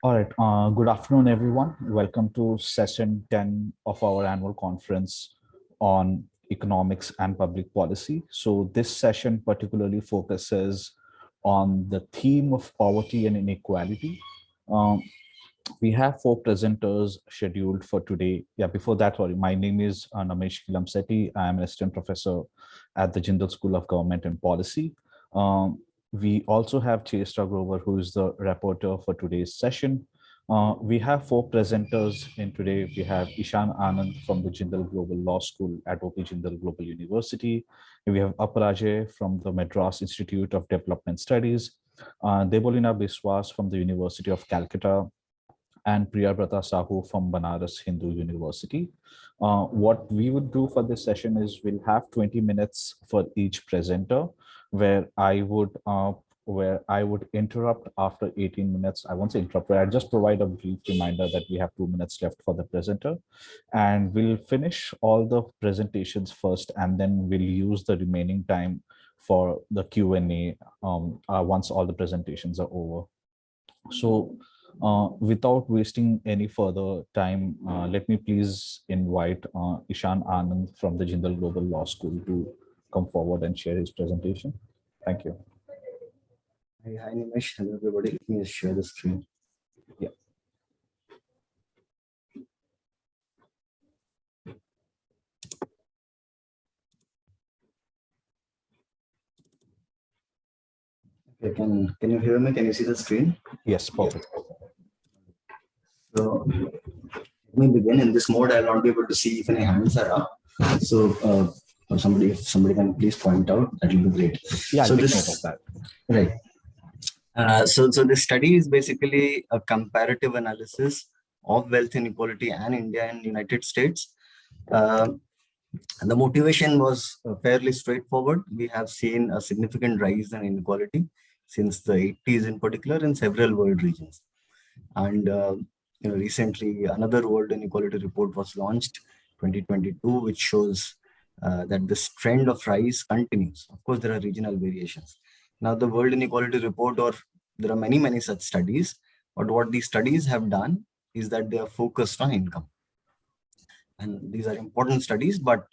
All right. Good afternoon, everyone. Welcome to session 10 of our annual conference on economics and public policy. So this session particularly focuses on the theme of poverty and inequality. Um, we have four presenters scheduled for today. Yeah, before that, sorry, my name is Namesh Kilamseti. I am an assistant professor at the Jindal School of Government and Policy. We also have Chester Grover, who is the rapporteur for today's session. We have four presenters in today. We have Ishan Anand from the Jindal Global Law School at OP Jindal Global University. We have Aparajay from the Madras Institute of Development Studies, Debolina Biswas from the University of Calcutta, and Priyabrata Sahu from Banaras Hindu University. What we would do for this session is we'll have 20 minutes for each presenter, where I would interrupt after 18 minutes. I won't say interrupt, but I'll just provide a brief reminder that we have 2 minutes left for the presenter. And we'll finish all the presentations first, and then we'll use the remaining time for the Q&A once all the presentations are over. So without wasting any further time, let me please invite Ishan Anand from the Jindal Global Law School to come forward and share his presentation. Thank you. Hi, Nimesh. Hello, everybody. Let me just share the screen. Yeah. Okay, can you hear me? Can you see the screen? Yes, perfect. So let me begin. In this mode, I'll not be able to see if any hands are up. So if somebody can please point out, that will be great. Yeah, so I'll take note of that. Right. So the study is basically a comparative analysis of wealth inequality and India and United States. And the motivation was fairly straightforward. We have seen a significant rise in inequality since the 80s in particular in several world regions. And recently another world inequality report was launched 2022, which shows that this trend of rise continues. Of course, there are regional variations. Now, the World Inequality Report, or there are many such studies, but what these studies have done is that they are focused on income. And these are important studies, but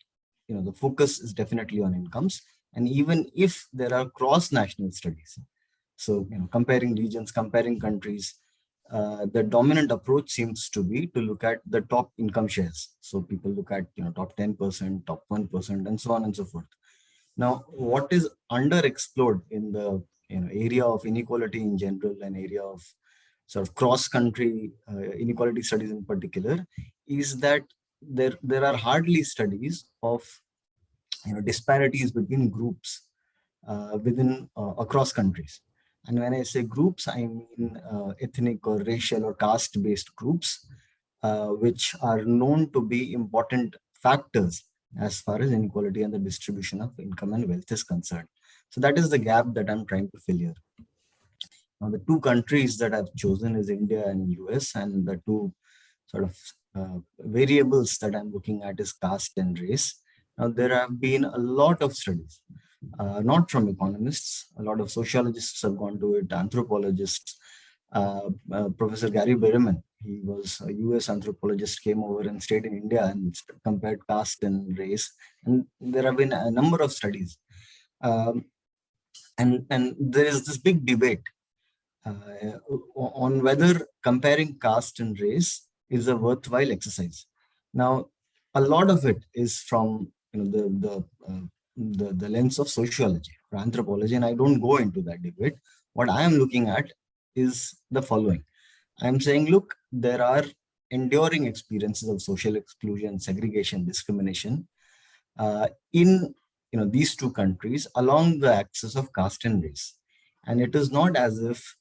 the focus is definitely on incomes. And even if there are cross-national studies, so comparing regions, comparing countries, the dominant approach seems to be to look at the top income shares. So people look at top 10%, top 1%, and so on and so forth. Now, what is underexplored in the area of inequality in general and area of sort of cross-country inequality studies in particular is that there are hardly studies of disparities between groups within across countries. And when I say groups, I mean ethnic or racial or caste-based groups, which are known to be important factors as far as inequality and the distribution of income and wealth is concerned. So that is the gap that I'm trying to fill here. Now, the two countries that I've chosen is India and US, and the two sort of variables that I'm looking at is caste and race. Now, there have been a lot of studies, not from economists, a lot of sociologists have gone to it, anthropologists. Professor Gary Berriman, he was a US anthropologist, came over and stayed in India and compared caste and race. And there have been a number of studies. And there is this big debate on whether comparing caste and race is a worthwhile exercise. Now, a lot of it is from the lens of sociology or anthropology, and I don't go into that debate. What I am looking at is the following. I'm saying, look, there are enduring experiences of social exclusion, segregation, discrimination in these two countries along the axis of caste and race, and it is not as if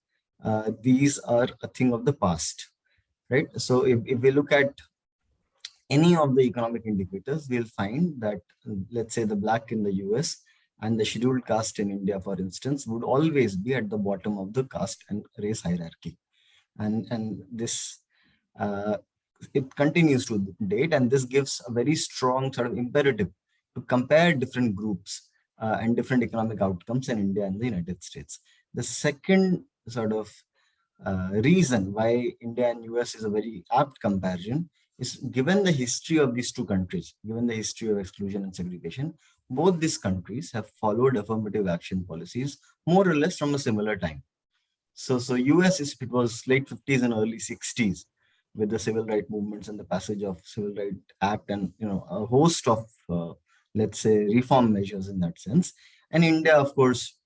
these are a thing of the past, right? So if we look at any of the economic indicators, we'll find that, let's say, the black in the US and the scheduled caste in India, for instance, would always be at the bottom of the caste and race hierarchy. And this, it continues to date, and this gives a very strong sort of imperative to compare different groups and different economic outcomes in India and the United States. The second sort of reason why India and US is a very apt comparison is given the history of these two countries, given the history of exclusion and segregation, both these countries have followed affirmative action policies more or less from a similar time. So US is, it was late 50s and early 60s with the civil rights movements and the passage of Civil Rights Act and a host of let's say reform measures in that sense. And India, of course,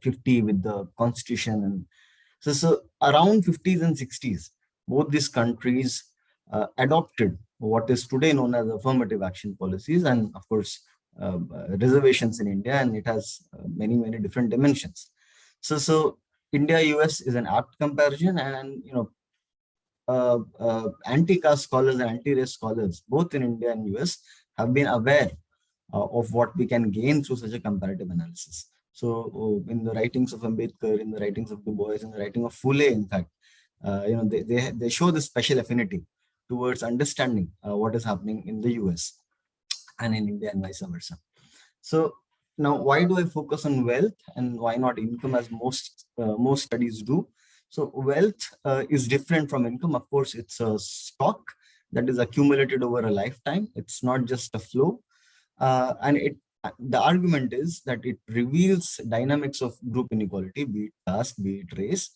50 with the constitution. And so around 50s and 60s, both these countries adopted what is today known as affirmative action policies, and of course reservations in India, and it has many different dimensions. So India US is an apt comparison, and anti-caste scholars and anti-race scholars both in India and US have been aware of what we can gain through such a comparative analysis. So in the writings of Ambedkar, in the writings of Du Bois, in the writing of Phule, in fact, they show this special affinity towards understanding what is happening in the US and in India and vice versa. So now, why do I focus on wealth and why not income, as most studies do? So wealth is different from income. Of course, it's a stock that is accumulated over a lifetime. It's not just a flow. And the argument is that it reveals dynamics of group inequality, be it caste, be it race,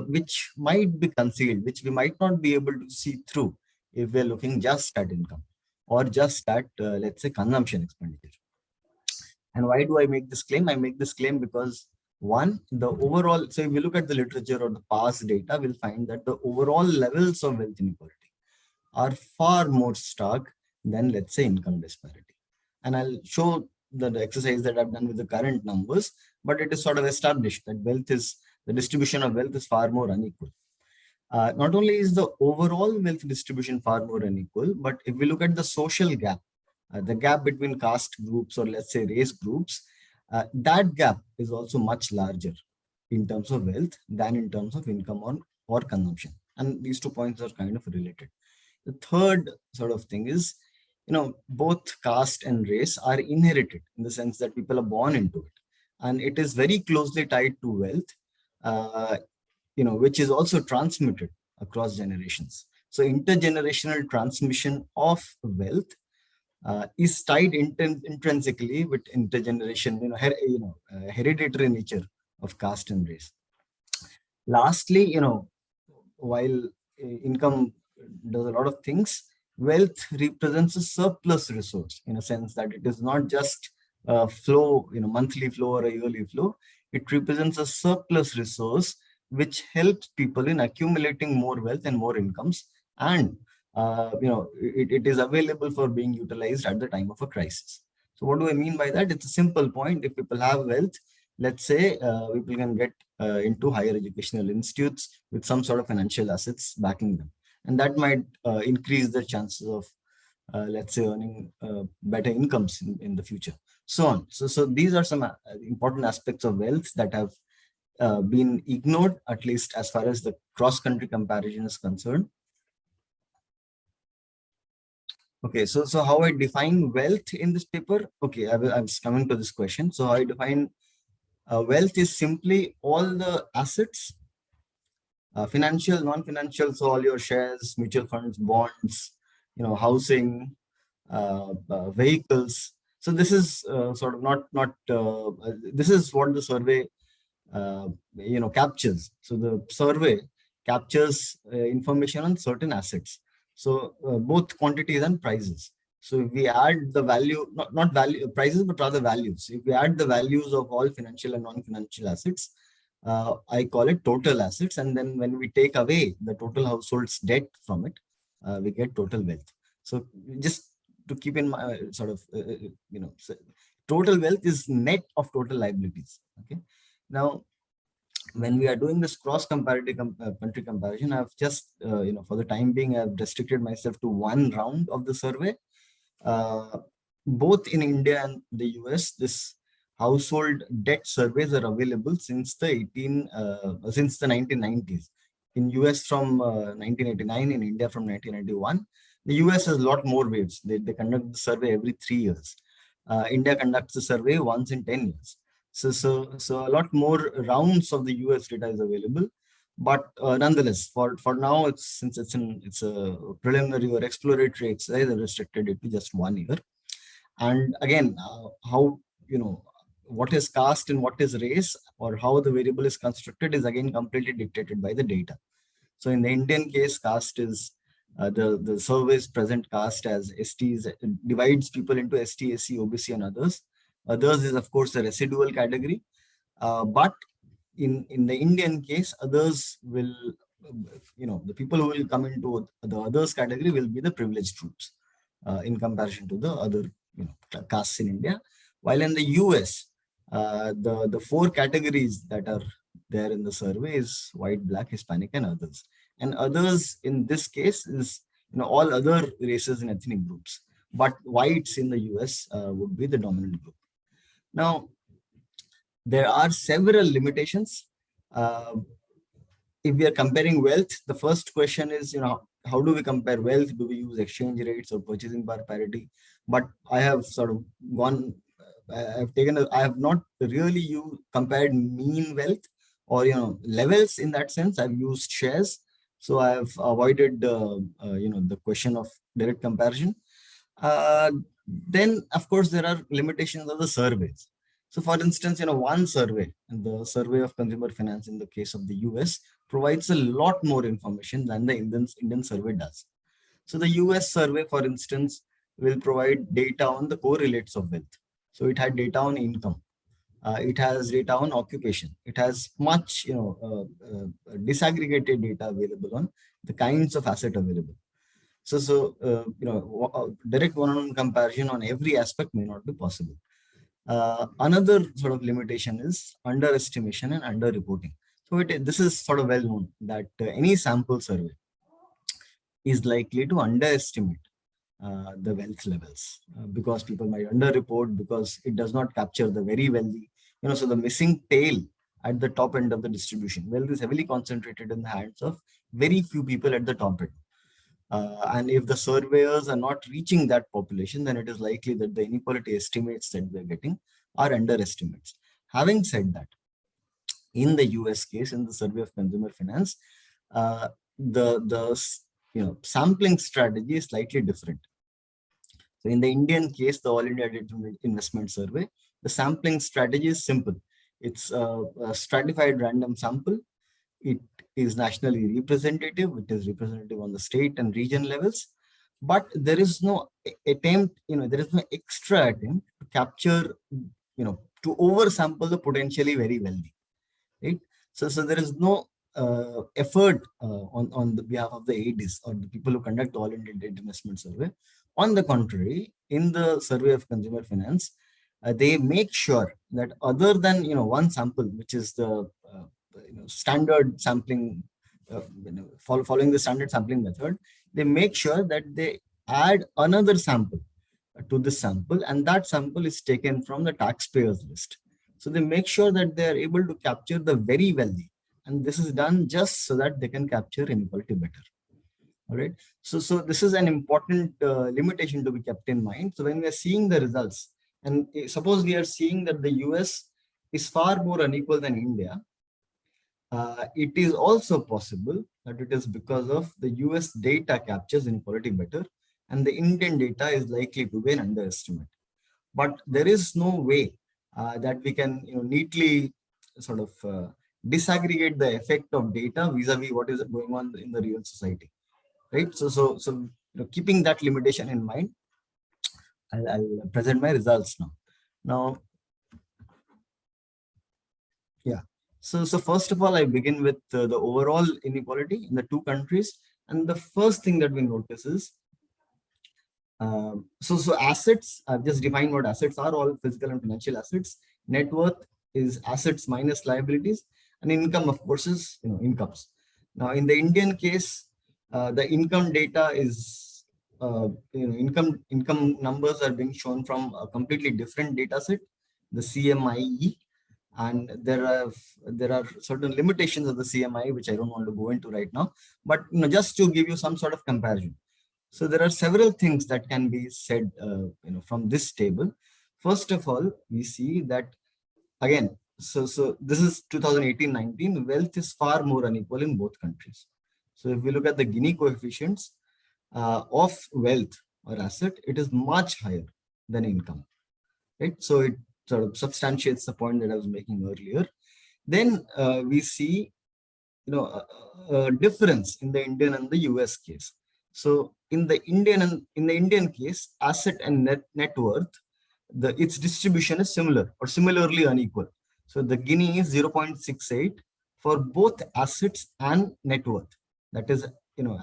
which might be concealed, which we might not be able to see through if we're looking just at income or just at, let's say, consumption expenditure. And why do I make this claim? I make this claim because, one, the overall, so if we look at the literature or the past data, we'll find that the overall levels of wealth inequality are far more stark than, let's say, income disparity. And I'll show the exercise that I've done with the current numbers, but it is sort of established that the distribution of wealth is far more unequal. Not only is the overall wealth distribution far more unequal, but if we look at the social gap, the gap between caste groups or, let's say, race groups, that gap is also much larger in terms of wealth than in terms of income or consumption. And these 2 points are kind of related. The third sort of thing is, both caste and race are inherited in the sense that people are born into it. And it is very closely tied to wealth, which is also transmitted across generations. So intergenerational transmission of wealth is tied intrinsically with intergeneration, hereditary nature of caste and race. Lastly, while income does a lot of things, wealth represents a surplus resource in a sense that it is not just a flow, monthly flow or a yearly flow. It represents a surplus resource which helps people in accumulating more wealth and more incomes, and it is available for being utilized at the time of a crisis. So what do I mean by that? It's a simple point. If people have wealth, let's say people can get into higher educational institutes with some sort of financial assets backing them. And that might increase the chances of, let's say, earning better incomes in the future, so on. So these are some important aspects of wealth that have been ignored, at least as far as the cross-country comparison is concerned. Okay, so how I define wealth in this paper? Okay, I was coming to this question. So how I define wealth is simply all the assets, financial, non-financial, so all your shares, mutual funds, bonds, housing, vehicles. So this is sort of this is what the survey captures. So the survey captures information on certain assets. So both quantities and prices. So if we add the value, not value prices, but rather values. If we add the values of all financial and non-financial assets, I call it total assets. And then when we take away the total household's debt from it, we get total wealth. So just to keep in mind, total wealth is net of total liabilities. Okay. Now, when we are doing this cross-comparative country comparison, I've just, for the time being, I've restricted myself to one round of the survey. Both in India and the US, this household debt surveys are available since the 1990s. In US from 1989, in India from 1991. The US has a lot more waves. They conduct the survey every 3 years. India conducts the survey once in 10 years. So a lot more rounds of the US data is available. But nonetheless, for now, since it's a preliminary or exploratory exercise, I restricted it to just 1 year. And again, how, what is caste and what is race, or how the variable is constructed, is again completely dictated by the data. So in the Indian case, caste is the survey's present caste as STs divides people into ST, SC, OBC, and others. Others is of course a residual category, but in the Indian case, others will, the people who will come into the others category will be the privileged groups in comparison to the other castes in India. While in the US, the four categories that are there in the survey is white, black, Hispanic, and others. And others in this case is all other races and ethnic groups. But whites in the US would be the dominant group. Now, there are several limitations. If we are comparing wealth, the first question is, how do we compare wealth? Do we use exchange rates or purchasing power parity? But I have sort of gone, I have not really compared mean wealth or, levels in that sense. I've used shares. So I have avoided, the question of direct comparison. Then, of course, there are limitations of the surveys. So for instance, one survey, the survey of consumer finance in the case of the US, provides a lot more information than the Indian survey does. So the US survey, for instance, will provide data on the correlates of wealth. So it had data on income. It has data on occupation. It has much, disaggregated data available on the kinds of asset available. So direct one-on-one comparison on every aspect may not be possible. Another sort of limitation is underestimation and underreporting. So this is sort of well known that any sample survey is likely to underestimate the wealth levels because people might underreport because it does not capture the very wealthy. So the missing tail at the top end of the distribution, wealth is heavily concentrated in the hands of very few people at the top end. And if the surveyors are not reaching that population, then it is likely that the inequality estimates that we're getting are underestimates. Having said that, in the US case, in the survey of consumer finance, the sampling strategy is slightly different. So in the Indian case, the All India Investment Survey, the sampling strategy is simple. It's a stratified random sample. It is nationally representative. It is representative on the state and region levels, but there is no attempt, there is no extra attempt to capture, to oversample the potentially very wealthy, right? So there is no effort on the behalf of the ADs or the people who conduct the All India Investment Survey. On the contrary, in the survey of consumer finance, they make sure that other than one sample, which is the standard sampling, following the standard sampling method, they make sure that they add another sample to this sample, and that sample is taken from the taxpayers list. So they make sure that they are able to capture the very wealthy, and this is done just so that they can capture inequality better. All right. So this is an important limitation to be kept in mind. So when we are seeing the results, and suppose we are seeing that the US is far more unequal than India, it is also possible that it is because of the US data captures inequality better, and the Indian data is likely to be an underestimate. But there is no way that we can neatly sort of disaggregate the effect of data vis-a-vis what is going on in the real society, right? So keeping that limitation in mind, I'll present my results now. Yeah. So first of all, I begin with the overall inequality in the two countries. And the first thing that we notice is, so assets, I've just defined what assets are, all physical and financial assets. Net worth is assets minus liabilities. And income, of course, is incomes. Now, in the Indian case, the income data is, income numbers are being shown from a completely different data set, the CMIE. And there are certain limitations of the CMI, which I don't want to go into right now, but just to give you some sort of comparison. So there are several things that can be said from this table. First of all, we see that, again, so this is 2018-19. Wealth is far more unequal in both countries. So if we look at the Gini coefficients of wealth or asset, it is much higher than income, right? So it sort of substantiates the point that I was making earlier. Then we see, a difference in the Indian and the US case. So in the Indian case, asset and net worth, its distribution is similar or similarly unequal. So the Gini is 0.68 for both assets and net worth. That is,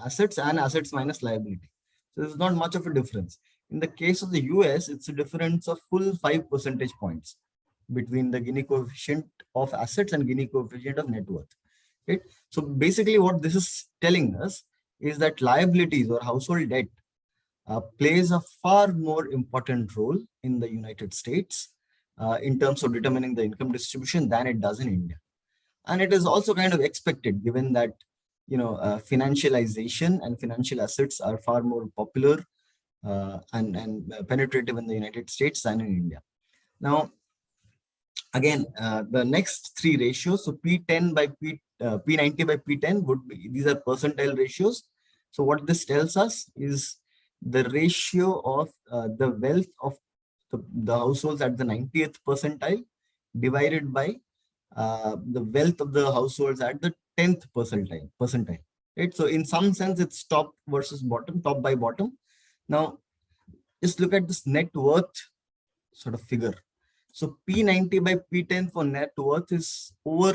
assets and assets minus liability. So there's not much of a difference. In the case of the US, it's a difference of full 5 percentage points between the Gini coefficient of assets and Gini coefficient of net worth. Right? So basically what this is telling us is that liabilities or household debt plays a far more important role in the United States in terms of determining the income distribution than it does in India. And it is also kind of expected, given that financialization and financial assets are far more popular and penetrative in the United States than in India. Now, again, the next three ratios, so P10 by P90 by P10 would be, these are percentile ratios. So what this tells us is the ratio of the wealth of the households at the 90th percentile divided by the wealth of the households at the 10th percentile, right? So in some sense, it's top versus bottom, top by bottom. Now, just look at this net worth sort of figure. So P90 by P10 for net worth is over,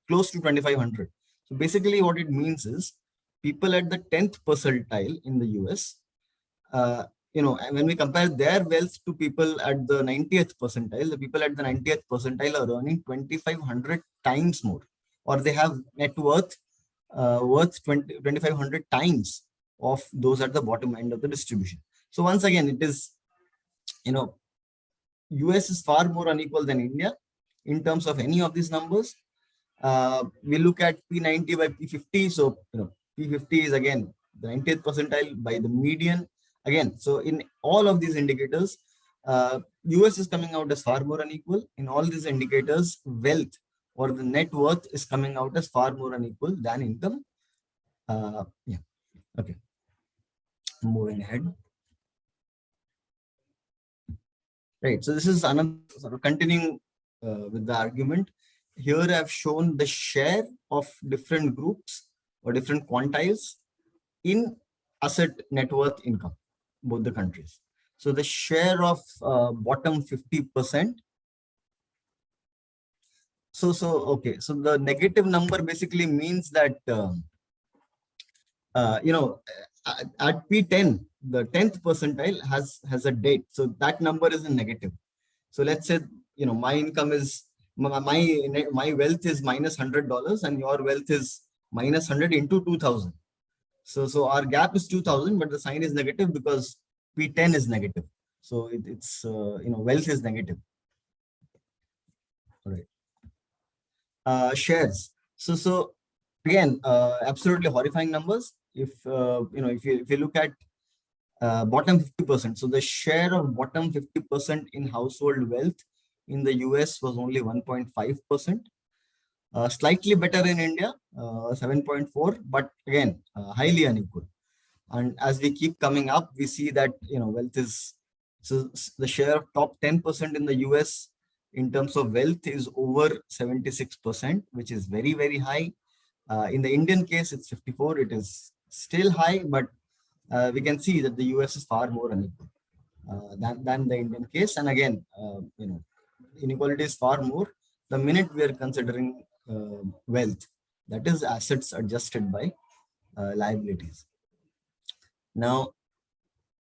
close to 2,500. So basically what it means is people at the 10th percentile in the US, when we compare their wealth to people at the 90th percentile, the people at the 90th percentile are earning 2,500 times more, or they have net worth worth 2,500 times of those at the bottom end of the distribution. So once again, it is, US is far more unequal than India in terms of any of these numbers. We look at P90 by P50. So, P50 is again the 90th percentile by the median. Again, so in all of these indicators, US is coming out as far more unequal. In all these indicators, wealth or the net worth is coming out as far more unequal than income. Okay. Moving ahead. Right. So this is another sort of continuing with the argument. Here I've shown the share of different groups or different quantiles in asset net worth income, both the countries. So the share of bottom 50%. So the negative number basically means that, at P10, the 10th percentile has a date. So that number is a negative. So let's say, my income is, my wealth is minus $100 and your wealth is minus 100 into 2000. So our gap is 2000, but the sign is negative because P10 is negative. So it's, wealth is negative. All right. Shares. So again, absolutely horrifying numbers. If you look at bottom 50%, so the share of bottom 50% in household wealth in the US was only 1.5%. Slightly better in India, 7.4, but again, highly unequal. And as we keep coming up, we see that, wealth is, so the share of top 10% in the US in terms of wealth is over 76%, which is very, very high. In the Indian case, it's 54. It is still high, but we can see that the US is far more unequal than the Indian case. And again, inequality is far more the minute we are considering wealth, that is assets adjusted by liabilities. Now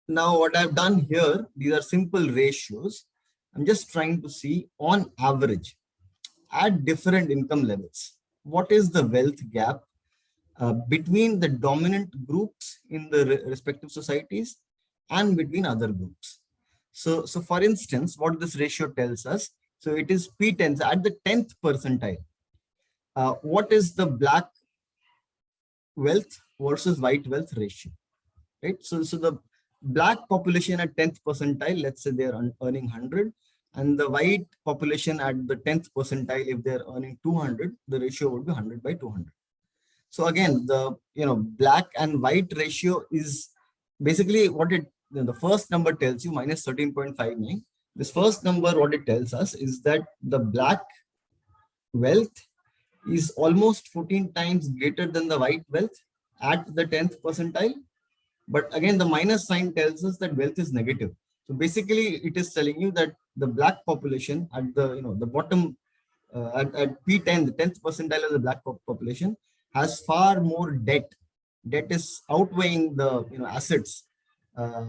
what I've done here, these are simple ratios. I'm just trying to see on average at different income levels, what is the wealth gap between the dominant groups in the respective societies and between other groups. So for instance, what this ratio tells us, so it is P10 at the 10th percentile. What is the black wealth versus white wealth ratio, right? So the black population at 10th percentile, let's say they are earning 100. and the white population at the 10th percentile, if they're earning 200, the ratio would be 100 by 200. So again, the black and white ratio is basically what the first number tells you, minus 13.59. This first number, what it tells us is that the black wealth is almost 14 times greater than the white wealth at the 10th percentile. But again, the minus sign tells us that wealth is negative. So basically, it is telling you that the black population at the the bottom at P10, the 10th percentile of the black population, has far more debt. Debt is outweighing the assets uh,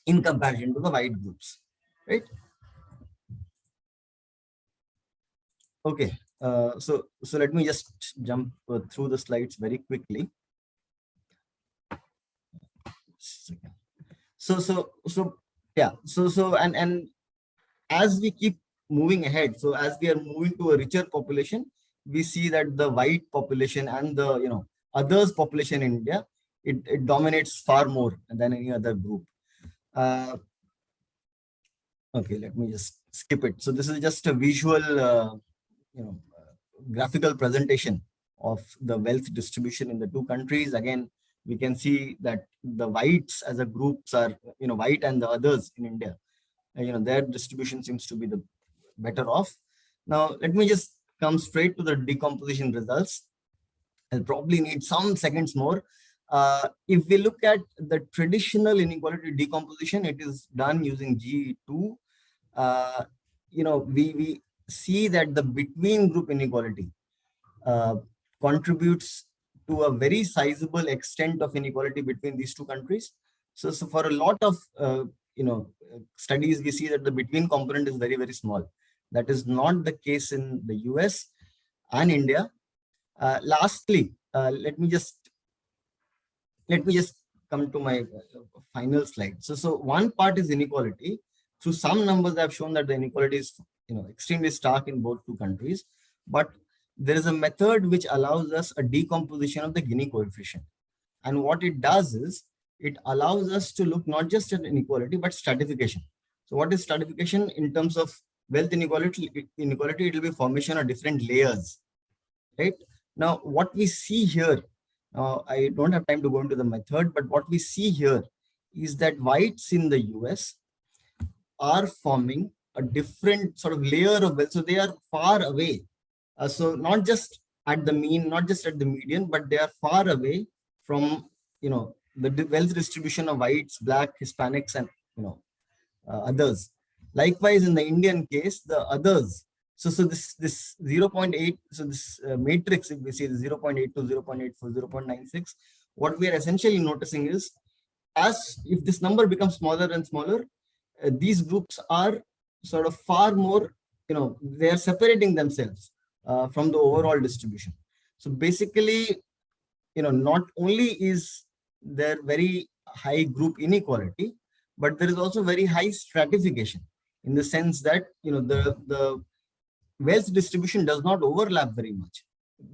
in comparison to the white groups, right? Okay, so let me just jump through the slides very quickly. So yeah, and as we keep moving ahead, so as we are moving to a richer population, we see that the white population and the others population in India, it dominates far more than any other group. Okay, let me just skip it. So this is just a visual graphical presentation of the wealth distribution in the two countries. Again, we can see that the whites as a groups are white, and the others in India, their distribution seems to be the better off. Now let me just come straight to the decomposition results. I'll probably need some seconds more. If we look at the traditional inequality decomposition, it is done using GE2. We see that the between group inequality contributes to a very sizable extent of inequality between these two countries. So for a lot of studies, we see that the between component is very, very small. That is not the case in the US and India. Lastly, let me just come to my final slide. So one part is inequality. Through some numbers, I've shown that the inequality is extremely stark in both two countries, but there is a method which allows us a decomposition of the Gini coefficient. And what it does is it allows us to look not just at inequality, but stratification. So what is stratification in terms of wealth inequality? Inequality, it will be formation of different layers, right? Now, what we see here, I don't have time to go into the method, but what we see here is that whites in the US are forming a different sort of layer of wealth. So they are far away. So not just at the mean, not just at the median, but they are far away from the wealth distribution of whites, black, Hispanics, and others. Likewise, in the Indian case, the others. So this 0.8, so this matrix, if we see the 0.8 to 0.84, 0.96, what we are essentially noticing is, as if this number becomes smaller and smaller, these groups are sort of far more, they are separating themselves from the overall distribution. So basically, not only is there very high group inequality, but there is also very high stratification, in the sense that the wealth distribution does not overlap very much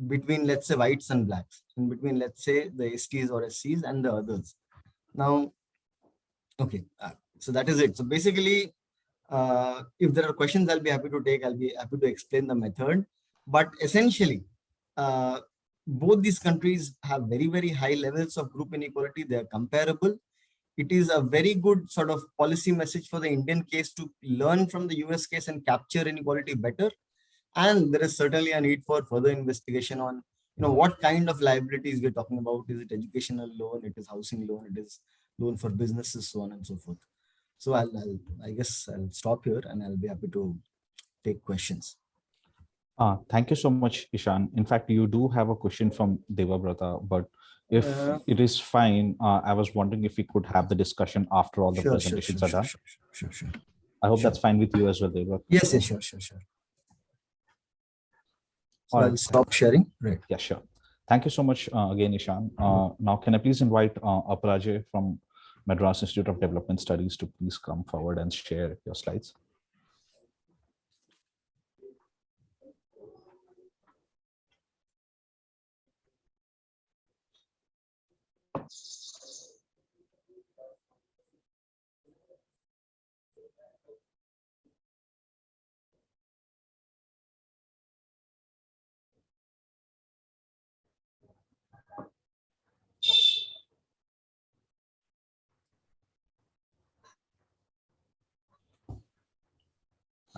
between, let's say, whites and blacks, and between, let's say, the STs or SCs and the others. Now, okay, so that is it. So basically, if there are questions, I'll be happy to take. I'll be happy to explain the method. But essentially, both these countries have very, very high levels of group inequality. They are comparable. It is a very good sort of policy message for the Indian case to learn from the US case and capture inequality better. And there is certainly a need for further investigation on what kind of liabilities we're talking about. Is it educational loan? It is housing loan? It is loan for businesses, so on and so forth. So I guess I'll stop here, and I'll be happy to take questions. Thank you so much, Ishan. In fact, you do have a question from Devabrata, but if it is fine, I was wondering if we could have the discussion after all the presentations are done. Sure. I hope that's fine with you as well, Devabrata. Yes, sure. So All I'll right. stop sharing. Right. Yeah, sure. Thank you so much again, Ishan. Now, can I please invite Aparajay from Madras Institute of Development Studies to please come forward and share your slides.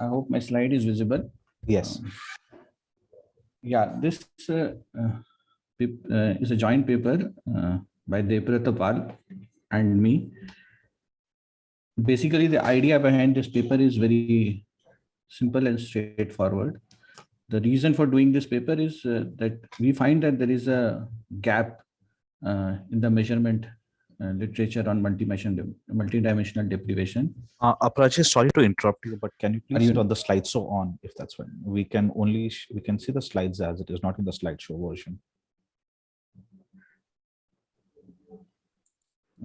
I hope my slide is visible. Yes. Yeah, this is a joint paper by Devrata Pal and me. Basically, the idea behind this paper is very simple and straightforward. The reason for doing this paper is that we find that there is a gap in the measurement literature on multidimensional deprivation. Aparajesh, sorry to interrupt you, but can you please you- turn the slideshow on if that's fine? We can only we can see the slides as it is, not in the slideshow version.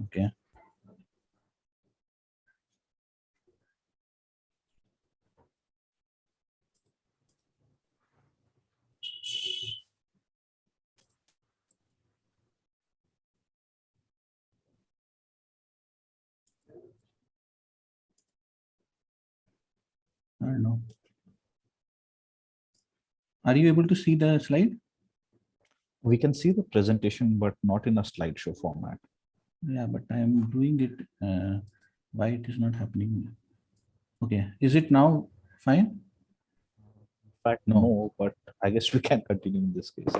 Okay. I don't know. Are you able to see the slide? We can see the presentation, but not in a slideshow format. Yeah, but I am doing it. Why it is not happening? Okay, is it now fine? In fact, no, but I guess we can continue in this case.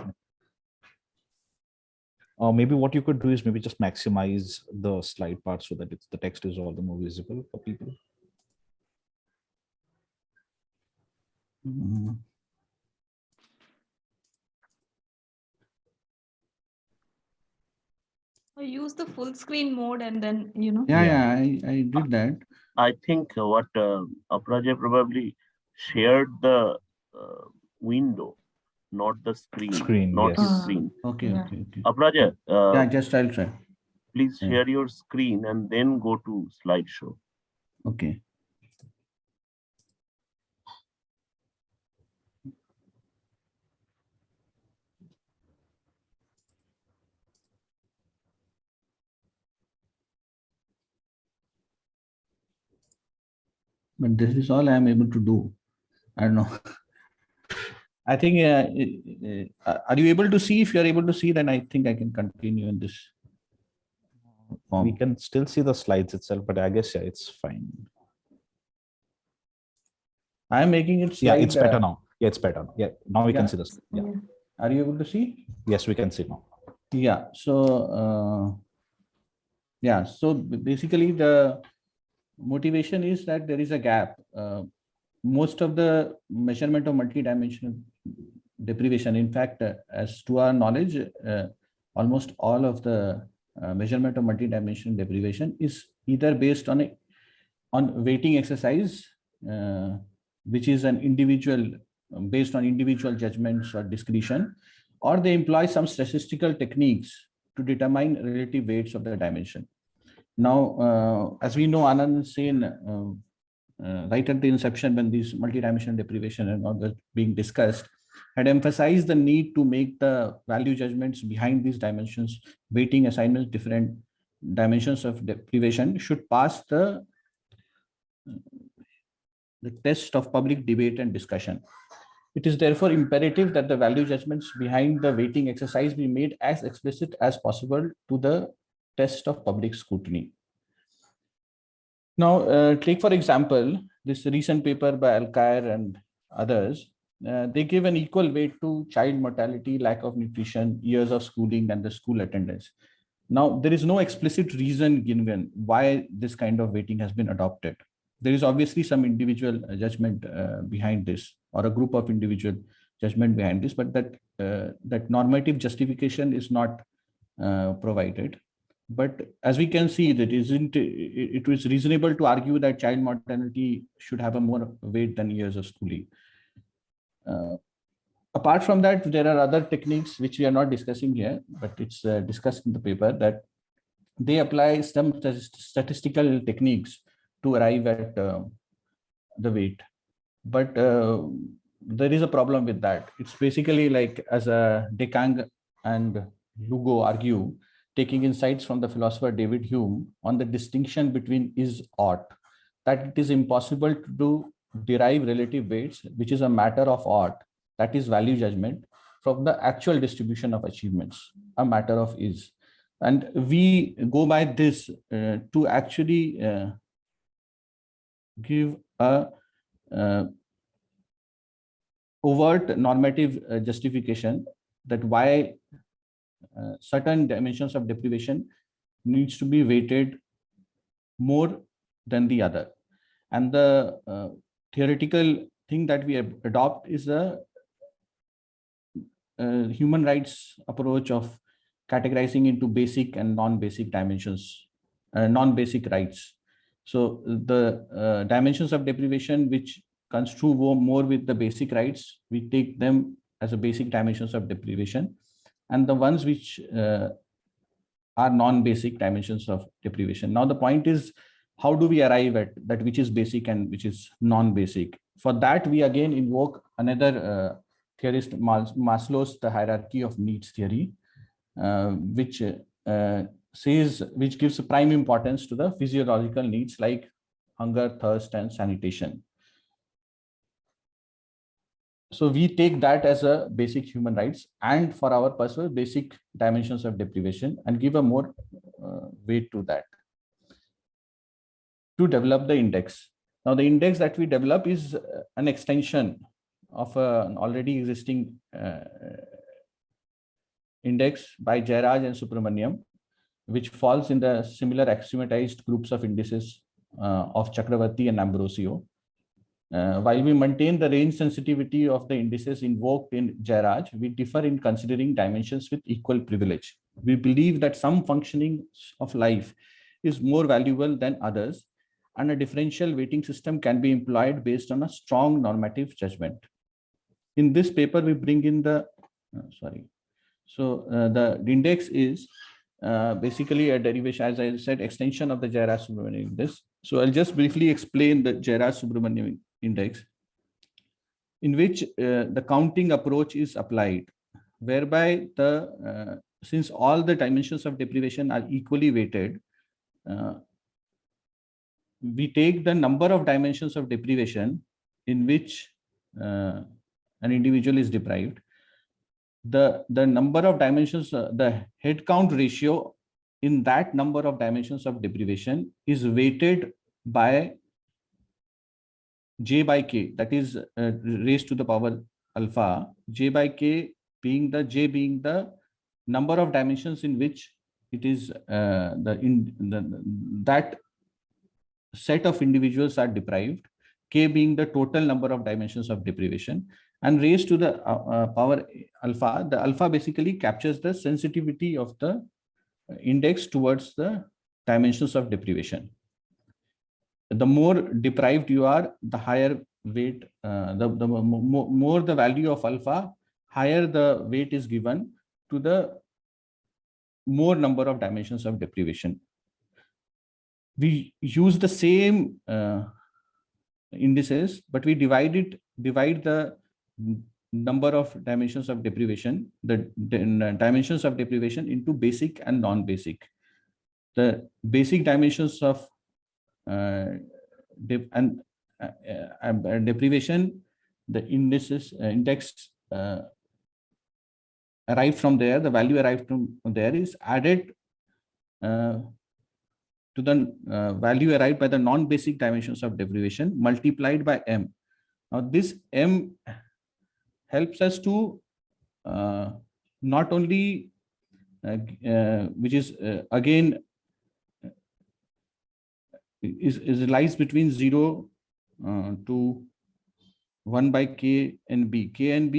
Maybe what you could do is maybe just maximize the slide part so that the text is all the more visible for people. I use the full screen mode and then, Yeah, I did that. I think what Aparajay probably shared the window, not the screen. Not Yes. his screen. Okay, Yeah. okay. Aparajay, Yeah, just I'll try. please yeah. share your screen and then go to slideshow. Okay. But this is all I am able to do. I don't know. I think, are you able to see? If you are able to see, then I think I can continue in this form. We can still see the slides itself, but I guess it's fine. I am making it Yeah, slide, it's better now. Yeah, it's better. Yeah, now we Yeah. can see this. Yeah. Are you able to see? Yes, we can see now. Yeah. So, yeah. So basically, the motivation is that there is a gap. Most of the measurement of multidimensional deprivation, in fact, as to our knowledge, almost all of the measurement of multidimensional deprivation is either based on weighting exercise, which is an individual based on individual judgments or discretion, or they employ some statistical techniques to determine relative weights of the dimension. Now, as we know, Anand Sen, right at the inception, when these multidimensional deprivation and all that being discussed, had emphasized the need to make the value judgments behind these dimensions, weighting assignments, different dimensions of deprivation should pass the test of public debate and discussion. It is therefore imperative that the value judgments behind the weighting exercise be made as explicit as possible to the test of public scrutiny. Now, take for example, this recent paper by Alkire and others. They give an equal weight to child mortality, lack of nutrition, years of schooling, and the school attendance. Now, there is no explicit reason given why this kind of weighting has been adopted. There is obviously some individual judgment behind this, or a group of individual judgment behind this, but that normative justification is not provided. But as we can see, that it was reasonable to argue that child mortality should have a more weight than years of schooling. Apart from that, there are other techniques which we are not discussing here, but it's discussed in the paper, that they apply some statistical techniques to arrive at the weight. But there is a problem with that. It's basically like, as Dekang and Lugo argue, taking insights from the philosopher David Hume on the distinction between is ought, that it is impossible to derive relative weights, which is a matter of ought, that is value judgment, from the actual distribution of achievements, a matter of is. And we go by this to actually give a overt normative justification that why certain dimensions of deprivation needs to be weighted more than the other. And the theoretical thing that we adopt is a human rights approach of categorizing into basic and non-basic dimensions, non-basic rights. So the dimensions of deprivation which construe more with the basic rights, we take them as a basic dimensions of deprivation, and the ones which are non-basic dimensions of deprivation. Now the point is, how do we arrive at that which is basic and which is non-basic? For that, we again invoke another theorist, Maslow's the hierarchy of needs theory, which gives prime importance to the physiological needs like hunger, thirst, and sanitation. So we take that as a basic human rights, and for our personal basic dimensions of deprivation, and give a more weight to that to develop the index. Now the index that we develop is an extension of an already existing index by Jairaj and Subramaniam, which falls in the similar axiomatized groups of indices of Chakravarty and Ambrosio. While we maintain the range sensitivity of the indices invoked in Jairaj, we differ in considering dimensions with equal privilege. We believe that some functioning of life is more valuable than others, and a differential weighting system can be employed based on a strong normative judgment. In this paper, we bring in the, the index is basically a derivation, as I said, extension of the Jairaj-Subramanian index. So I'll just briefly explain the Jairaj-Subramanian index, in which the counting approach is applied, whereby since all the dimensions of deprivation are equally weighted, we take the number of dimensions of deprivation in which an individual is deprived. The number of dimensions, the head count ratio in that number of dimensions of deprivation is weighted by j by k, that is raised to the power alpha, j by k being the number of dimensions in which it is that set of individuals are deprived, k being the total number of dimensions of deprivation, and raised to the power alpha. The alpha basically captures the sensitivity of the index towards the dimensions of deprivation. The more deprived you are, the higher weight, the more the value of alpha, higher the weight is given to the more number of dimensions of deprivation. We use the same indices, but we divide the number of dimensions of deprivation, the dimensions of deprivation into basic and non-basic. The basic dimensions of deprivation, the index arrived from there, the value arrived from there is added to the value arrived by the non-basic dimensions of deprivation multiplied by m. Now this m helps us to not only, which is again lies between 0 to 1 by k and b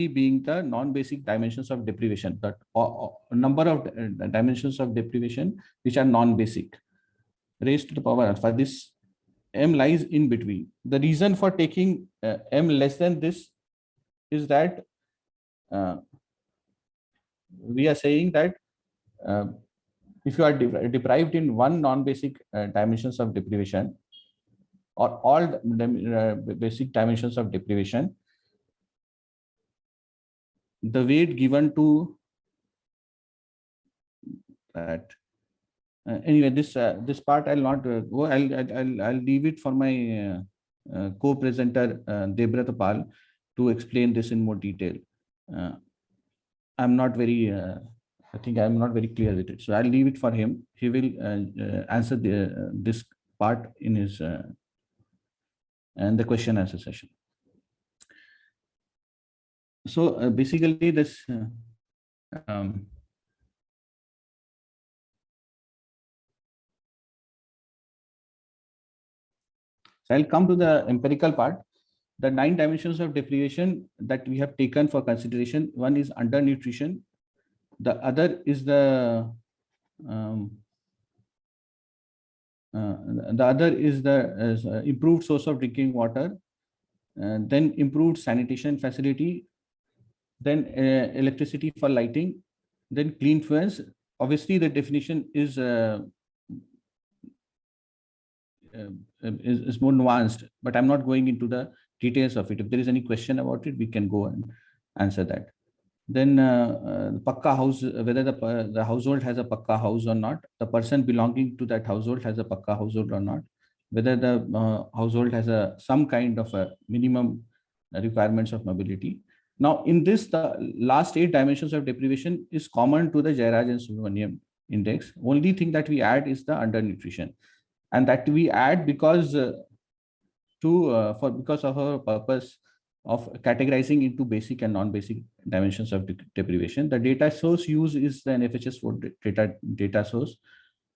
being the non-basic dimensions of deprivation, that number of dimensions of deprivation which are non-basic, raised to the power alpha. This m lies in between. The reason for taking m less than this is that we are saying that if you are deprived in one non-basic dimensions of deprivation, or all basic dimensions of deprivation, the weight given to that. Anyway, this part I'll not go. I'll leave it for my co-presenter Debrat Pal to explain this in more detail. I'm not very. I think I'm not very clear with it, so I'll leave it for him. He will answer this part in his and the question answer session. So basically this so I'll come to the empirical part. The 9 dimensions of deprivation that we have taken for consideration, one is undernutrition, the other is the improved source of drinking water, then improved sanitation facility, then electricity for lighting, then clean fuels. Obviously, the definition is more nuanced, but I'm not going into the details of it. If there is any question about it, we can go and answer that. Then pakka house, whether the household has a pakka house or not, the person belonging to that household has a pakka household or not, whether the household has some kind of a minimum requirements of mobility. Now, in this, the last 8 dimensions of deprivation is common to the Jairaj and Subramanian index. Only thing that we add is the undernutrition, and that we add because because of our purpose of categorizing into basic and non-basic dimensions of deprivation. The data source used is the NFHS4 data source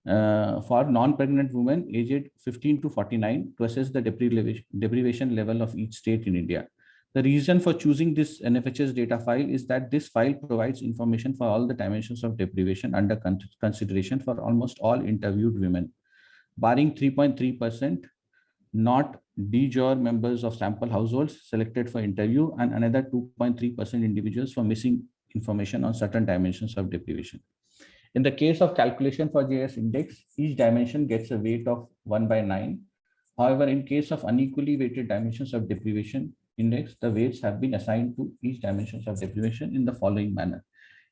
for non-pregnant women aged 15 to 49 to assess the deprivation level of each state in India. The reason for choosing this NFHS data file is that this file provides information for all the dimensions of deprivation under consideration for almost all interviewed women, barring 3.3% not de jure members of sample households selected for interview, and another 2.3% individuals for missing information on certain dimensions of deprivation. In the case of calculation for JS index, each dimension gets a weight of 1/9. However, in case of unequally weighted dimensions of deprivation index, the weights have been assigned to each dimensions of deprivation in the following manner.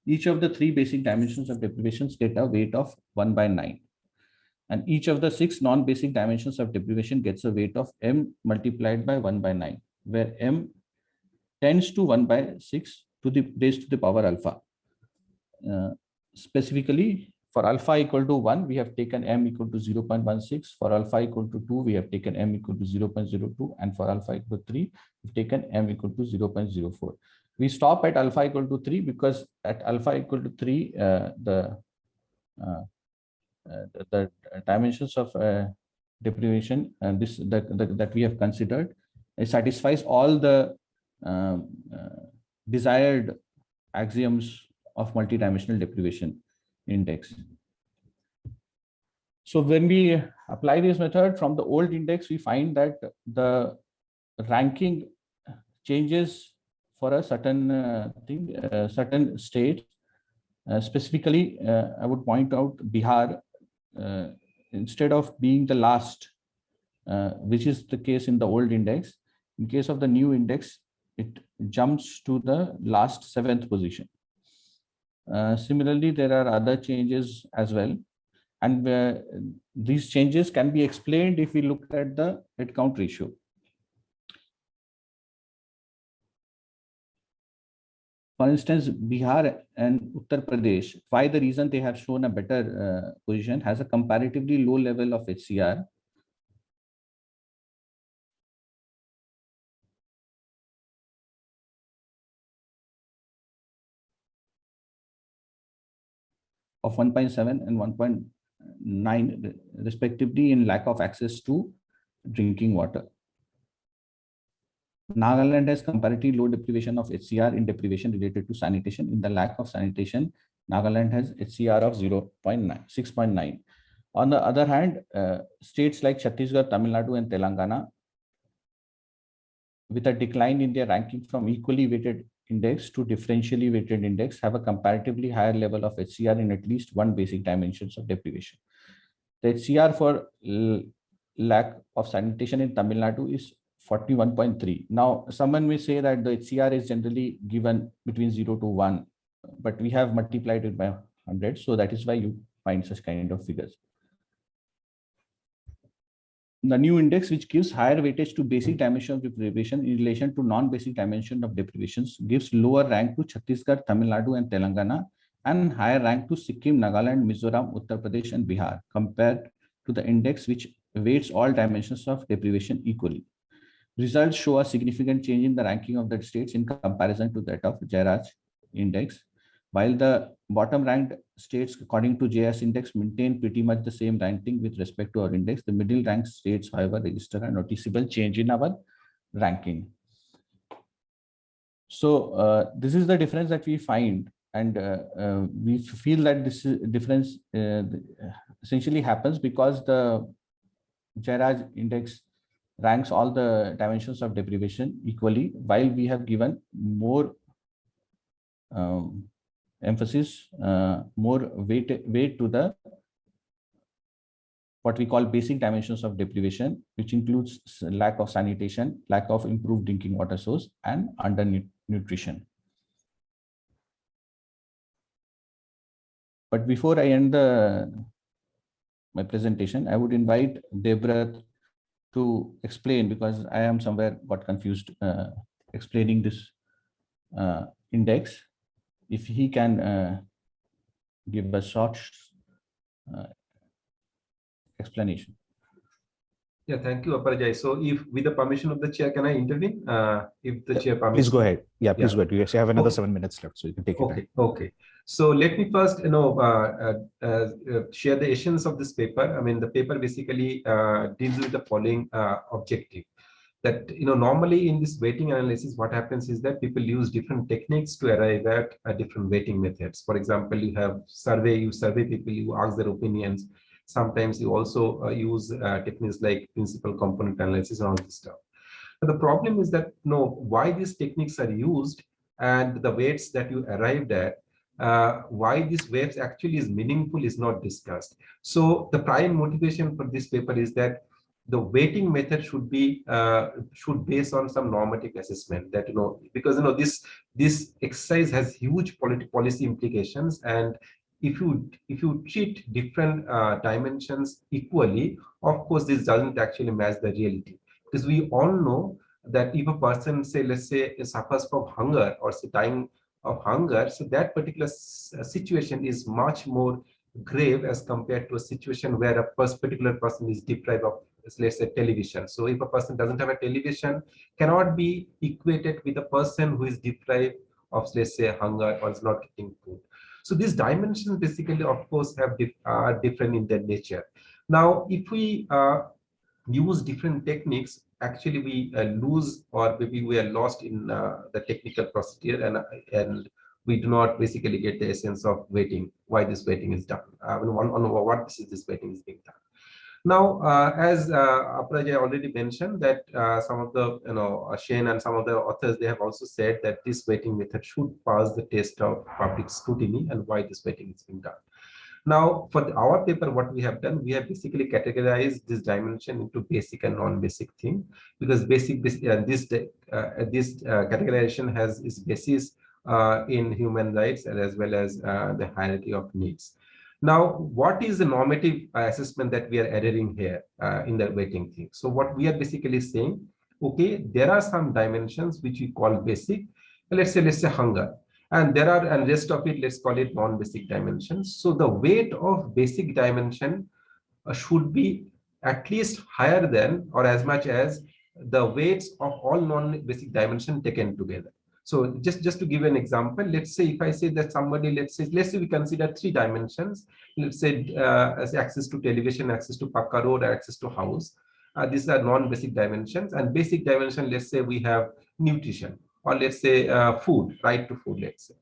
Each of the 3 basic dimensions of deprivations get a weight of 1/9. And each of the 6 non-basic dimensions of deprivation gets a weight of m multiplied by 1/9, where m tends to 1/6 to the raised to the power alpha. Specifically, for alpha equal to 1, we have taken m equal to 0.16. For alpha equal to 2, we have taken m equal to 0.02. And for alpha equal to 3, we've taken m equal to 0.04. We stop at alpha equal to 3 because at alpha equal to 3, the dimensions of deprivation that we have considered, it satisfies all the desired axioms of multidimensional deprivation index. So when we apply this method from the old index, we find that the ranking changes for a certain certain state. Specifically, I would point out Bihar, instead of being the last, which is the case in the old index, in case of the new index, it jumps to the last 7th position. Similarly, there are other changes as well. And these changes can be explained if we look at the head count ratio. For instance, Bihar and Uttar Pradesh, why the reason they have shown a better position, has a comparatively low level of HCR. Of 1.7 and 1.9 respectively in lack of access to drinking water. Nagaland has comparatively low deprivation of HCR in deprivation related to sanitation. In the lack of sanitation, Nagaland has HCR of 6.9. On the other hand, states like Chhattisgarh, Tamil Nadu, and Telangana, with a decline in their ranking from equally weighted index to differentially weighted index, have a comparatively higher level of HCR in at least one basic dimensions of deprivation. The HCR for lack of sanitation in Tamil Nadu is 41.3. Now, someone may say that the HCR is generally given between 0 to 1, but we have multiplied it by 100. So that is why you find such kind of figures. The new index, which gives higher weightage to basic dimension of deprivation in relation to non-basic dimension of deprivations, gives lower rank to Chhattisgarh, Tamil Nadu, and Telangana, and higher rank to Sikkim, Nagaland, Mizoram, Uttar Pradesh, and Bihar, compared to the index which weights all dimensions of deprivation equally. Results show a significant change in the ranking of the states in comparison to that of JRAS index. While the bottom ranked states according to JS index maintain pretty much the same ranking with respect to our index, the middle ranked states, however, register a noticeable change in our ranking. So this is the difference that we find, and we feel that this difference essentially happens because the JRAS index ranks all the dimensions of deprivation equally, while we have given more emphasis, more weight to the what we call basic dimensions of deprivation, which includes lack of sanitation, lack of improved drinking water source, and undernutrition. But before I end my presentation, I would invite Devbrat to explain, because I am somewhere got confused explaining this index. If he can give a short explanation. Yeah, thank you, Aparajay. So if with the permission of the chair, can I intervene? If the chair permits. Please go ahead. Yeah, please Yeah. go ahead. You actually have another Okay. 7 minutes left, so you can take it. Okay, okay. So let me first, share the essence of this paper. I mean, the paper basically deals with the following objective. That, normally in this weighting analysis, what happens is that people use different techniques to arrive at different weighting methods. For example, you have you survey people, you ask their opinions. Sometimes you also use techniques like principal component analysis and all this stuff. But the problem is that, why these techniques are used and the weights that you arrived at, why these weights actually is meaningful is not discussed. So the prime motivation for this paper is that the weighting method should be based on some normative assessment, that because this exercise has huge policy implications, and if you treat different dimensions equally, of course this doesn't actually match the reality, because we all know that if a person, say, let's say, suffers from hunger or say dying of hunger, so that particular situation is much more grave as compared to a situation where a particular person is deprived of, let's say, television. So if a person doesn't have a television, cannot be equated with a person who is deprived of, let's say, hunger or is not getting food. So these dimensions basically, of course, are different in their nature. Now, if we use different techniques, actually we lose, or maybe we are lost in the technical procedure, and we do not basically get the essence of weighting, why this weighting is done, on what this weighting is being done. Now, as Aparajay already mentioned, that some of the, Shane and some of the authors, they have also said that this weighting method should pass the test of public scrutiny, and why this weighting is being done. Now, for our paper, what we have done, we have basically categorized this dimension into basic and non-basic thing, because this categorization has its basis in human rights, and as well as the hierarchy of needs. Now, what is the normative assessment that we are adhering here in the weighting thing? So what we are basically saying, okay, there are some dimensions which we call basic. Let's say hunger. And rest of it, let's call it non-basic dimensions. So the weight of basic dimension should be at least higher than or as much as the weights of all non-basic dimensions taken together. So just to give an example, let's say if I say that somebody, let's say we consider 3 dimensions, let's say as access to television, access to Pakka road, access to house. These are non-basic dimensions, and basic dimension, let's say we have nutrition, or let's say food, right to food, let's say.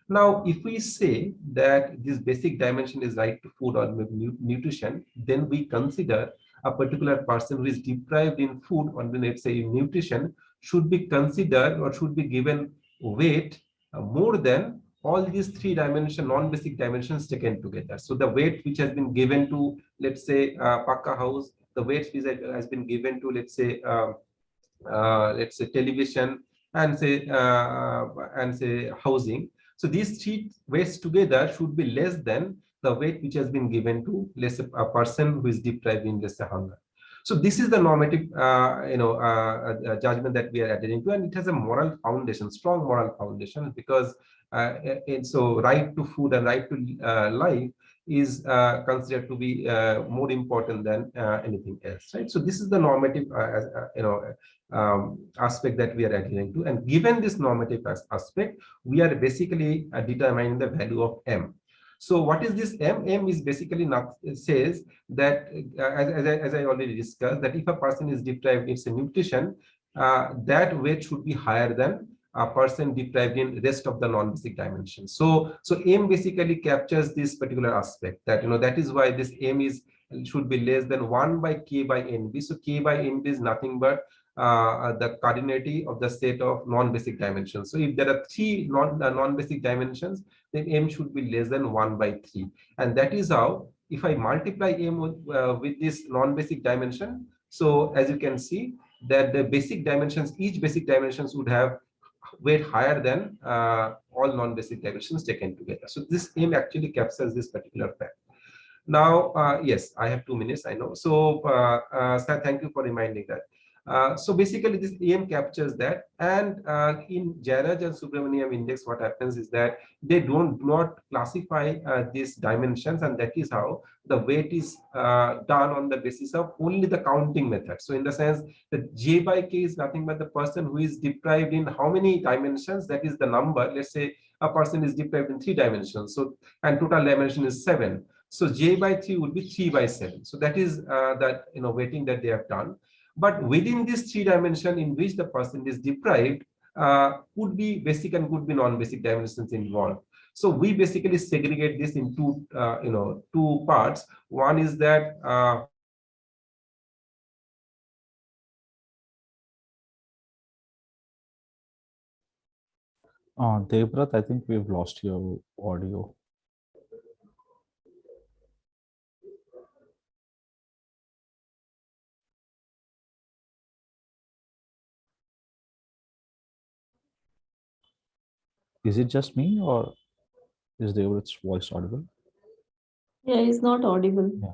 Now, if we say that this basic dimension is right to food or nutrition, then we consider a particular person who is deprived in food, or let's say in nutrition, should be considered or should be given weight more than all these 3 dimension non-basic dimensions taken together. So the weight which has been given to, let's say, Pakka house, the weight which has been given to, let's say television, and say housing. So these 3 weights together should be less than the weight which has been given to, let's say, a person who is deprived in, let's say, hunger. So this is the normative, judgment that we are adhering to, and it has a moral foundation, strong moral foundation, because so right to food and right to life is considered to be more important than anything else, right? So this is the normative, aspect that we are adhering to. And given this normative aspect, we are basically determining the value of M. So what is this M? M is basically not, says that, as I already discussed, that if a person is deprived of nutrition, that weight should be higher than a person deprived in rest of the non-basic dimensions. So M basically captures this particular aspect, that that is why this M should be less than 1 by K by NB. So K by NB is nothing but the cardinality of the set of non-basic dimensions. So if there are 3 non-basic dimensions, then M should be less than 1 by 3. And that is how, if I multiply M with this non-basic dimension, so as you can see, that the basic dimensions, each basic dimensions would have weight higher than all non-basic dimensions taken together. So this M actually captures this particular fact. Now, yes, I have 2 minutes, I know. So, sir, thank you for reminding that. So basically, this EM captures that, and in Jairaj and Subramaniam index, what happens is that they do not classify these dimensions, and that is how the weight is done on the basis of only the counting method. So in the sense that J by K is nothing but the person who is deprived in how many dimensions, that is the number. Let's say a person is deprived in 3 dimensions, so and total dimension is 7. So J by 3 would be 3 by 7. So that is that weighting that they have done. But within this 3 dimension in which the person is deprived, could be basic and could be non-basic dimensions involved. So we basically segregate this into 2 parts. One is that Devbrat, I think we've lost your audio. Is it just me, or is Devbrat's voice audible? Yeah, it's not audible. Yeah.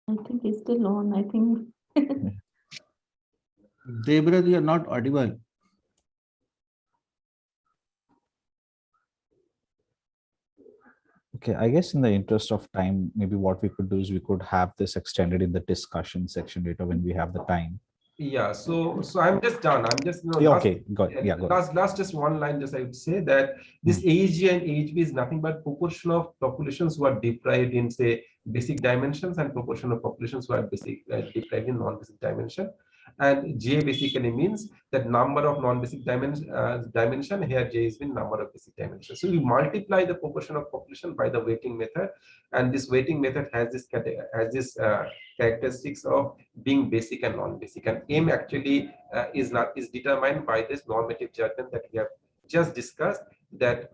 I think it's still on. I think. Devbrat, you are not audible. Okay, I guess in the interest of time, maybe what we could do is we could have this extended in the discussion section later when we have the time. yeah, so I'm just done. I'm just Yeah, okay, got it. Yeah, got it. last just one line. Just I would say that this AG and HB is nothing but proportion of populations who are deprived in, say, basic dimensions, and proportion of populations who are deprived in non-basic dimension. And J basically means that number of non-basic dimension. Here J is the number of basic dimensions. So we multiply the proportion of population by the weighting method, and this weighting method has this characteristics of being basic and non-basic. And M actually is determined by this normative judgment that we have just discussed, that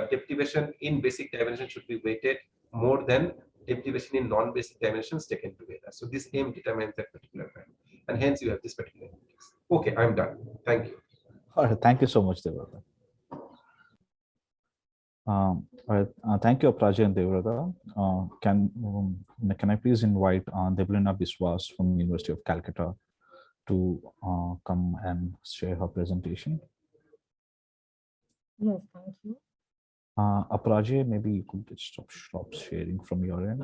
deprivation in basic dimension should be weighted more than deprivation in non-basic dimensions taken together. So this M determines that particular value, and hence you have this particular index. Okay, I'm done. Thank you. All right, thank you so much, Devbrata. All right, thank you, Aprajit and Devbrata. Can I please invite Deblina Biswas from University of Calcutta to come and share her presentation? Yes, thank you. Aprajit, maybe you could just stop sharing from your end.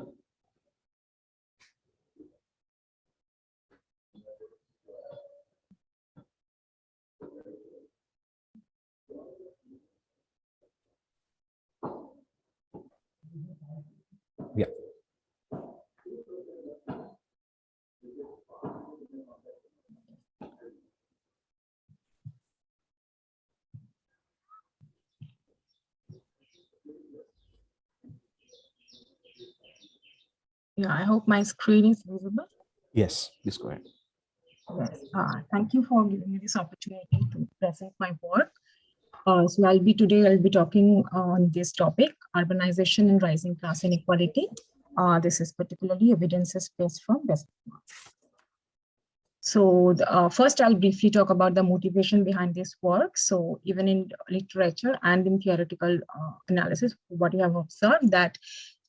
Yeah. Yeah, I hope my screen is visible. Yes, please go ahead. Yes, thank you for giving me this opportunity to present my work. So I'll be talking on this topic, urbanization and rising class inequality. This is particularly evidences based from West. So first, I'll briefly talk about the motivation behind this work. So even in literature and in theoretical analysis, what we have observed that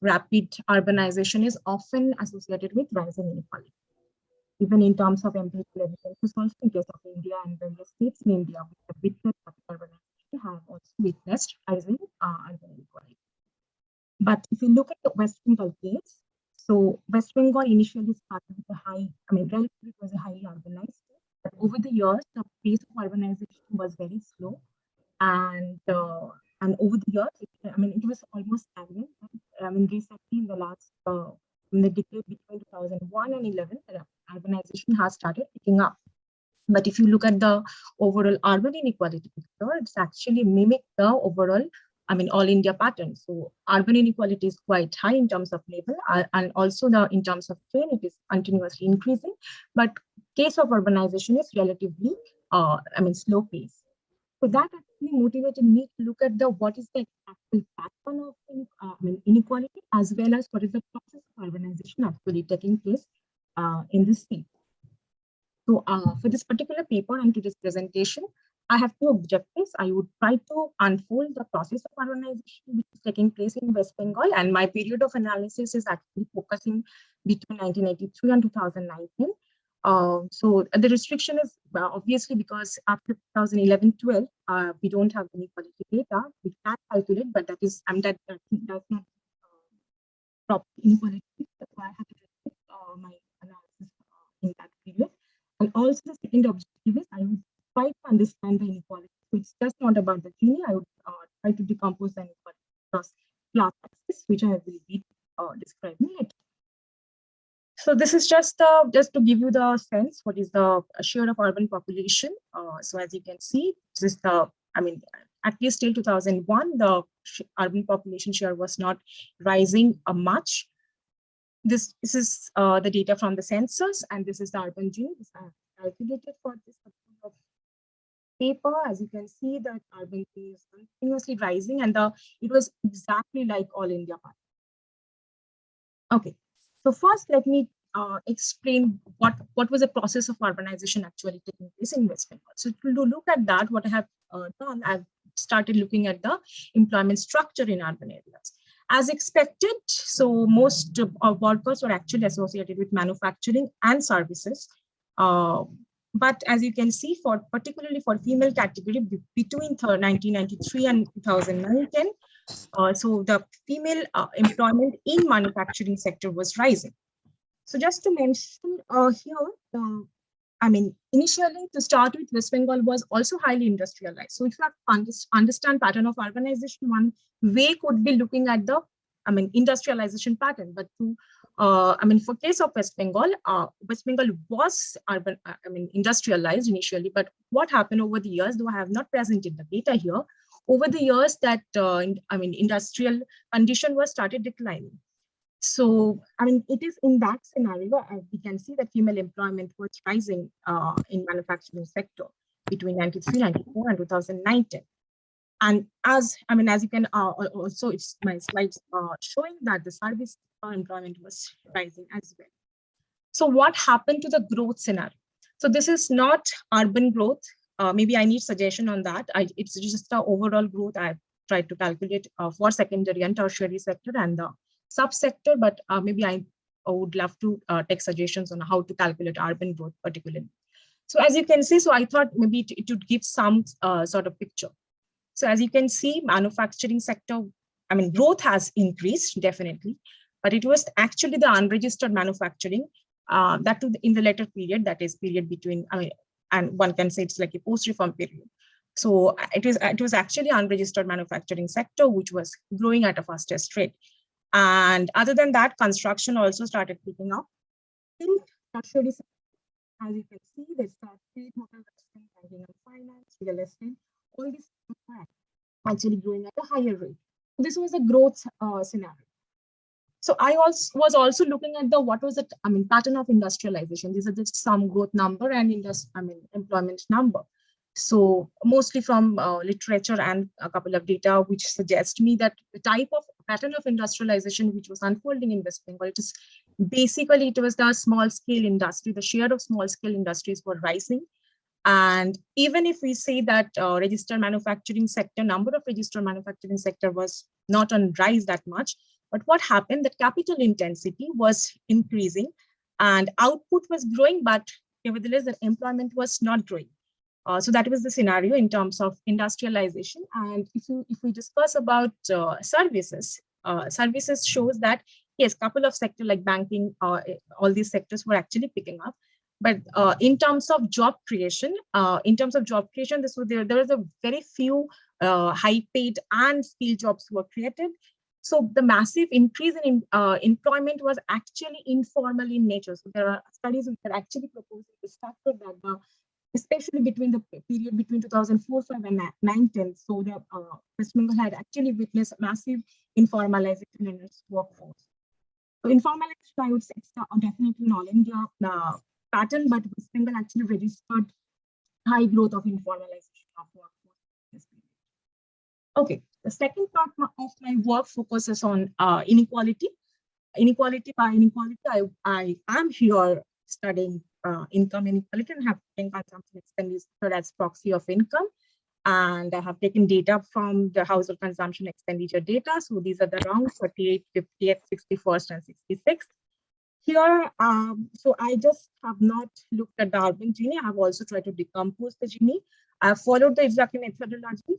rapid urbanization is often associated with rising inequality. even in terms of empirical evidence, also in case of India and various states in India, which have witnessed urbanization, have also witnessed rising urban inequality. But if you look at the West Bengal case, so West Bengal initially started with a high, relatively it was a highly urbanized state, but over the years, the pace of urbanization was very slow, and over the years, it was almost stagnant. Recently in the last, in the decade between 2001 and 11, urbanization has started picking up. But if you look at the overall urban inequality picture, it's actually mimicked the overall, all India pattern. So urban inequality is quite high in terms of level, and also in terms of trend, it is continuously increasing. But case of urbanization is relatively, slow pace. So that actually motivated me to look at what is the actual pattern of inequality, as well as what is the process of urbanization actually taking place in this state. So for this particular paper and to this presentation, I have two objectives. I would try to unfold the process of urbanization which is taking place in West Bengal, and my period of analysis is actually focusing between 1983 and 2019. So the restriction is obviously because after 2011-12, we don't have inequality data. We can calculate, but that is, that does not proper inequality. That's why I have to restrict my analysis in that period. And also the second objective is I would try to understand the inequality. So it's just not about the Gini. I would try to decompose the inequality across class axis, which I will be describing later. So this is just to give you the sense what is the share of urban population. So as you can see, this is the, at least till 2001, the urban population share was not rising much. This is the data from the census, and this is the urban Gini. This I have calculated for this particular paper. As you can see, that urban Gini is continuously rising, and it was exactly like all India part. Okay, so first let me explain what was the process of urbanization actually taking place in West Bengal. So to look at that, what I have done, I've started looking at the employment structure in urban areas. As expected, so most of workers were actually associated with manufacturing and services. But as you can see, particularly for female category between 1993 and 2010, so the female employment in manufacturing sector was rising. So just to mention here, initially to start with, West Bengal was also highly industrialized. So if you have to understand pattern of urbanization, one way could be looking at the, industrialization pattern. But to, for case of West Bengal was urban, industrialized initially. But what happened over the years, though I have not presented the data here, over the years that, industrial condition was started declining. So, it is in that scenario, we can see that female employment was rising in manufacturing sector between 93, 94 and 2019. And as you can also, it's my slides showing that the service employment was rising as well. So what happened to the growth scenario? So this is not urban growth. Maybe I need suggestion on that. It's just the overall growth I've tried to calculate for secondary and tertiary sector and the subsector, but maybe I would love to take suggestions on how to calculate urban growth particularly. So as you can see, so I thought maybe it would give some sort of picture. So as you can see, manufacturing sector, growth has increased definitely, but it was actually the unregistered manufacturing that in the later period, that is period between, and one can say it's like a post-reform period. So it was actually unregistered manufacturing sector, which was growing at a fastest rate. And other than that, construction also started picking up. In tertiary, as you can see, there's trade, hotel, restaurant, banking and finance, real estate. All these are actually growing at a higher rate. This was a growth scenario. So I was also looking at what was the pattern of industrialization. These are just some growth number and employment number. So mostly from literature and a couple of data which suggest me that the type of pattern of industrialization which was unfolding in West Bengal, it was the small scale industry. The share of small scale industries were rising. And even if we say that registered manufacturing sector, number of registered manufacturing sector was not on rise that much, but what happened, that capital intensity was increasing, and output was growing, but nevertheless, the employment was not growing. So that was the scenario in terms of industrialization. And if we discuss about services, services shows that yes, couple of sectors like banking, all these sectors were actually picking up. But in terms of job creation, this was there was a very few high-paid and skilled jobs were created. So the massive increase in employment was actually informal in nature. So there are studies which are actually proposing this factor that especially between the period between 2004, 5 and 9-10. So the West Bengal had actually witnessed massive informalization in its workforce. So informalization, I would say, it's definitely an all-India pattern, but West Bengal actually registered high growth of informalization of workforce. Okay, the second part of my work focuses on inequality. Inequality, I am here studying income inequality and have taken consumption expenditure as proxy of income. And I have taken data from the household consumption expenditure data. So these are the rounds 38, 58, 61st, and 66th. Here, so I just have not looked at the urban Gini. I have also tried to decompose the Gini. I have followed the exact methodology.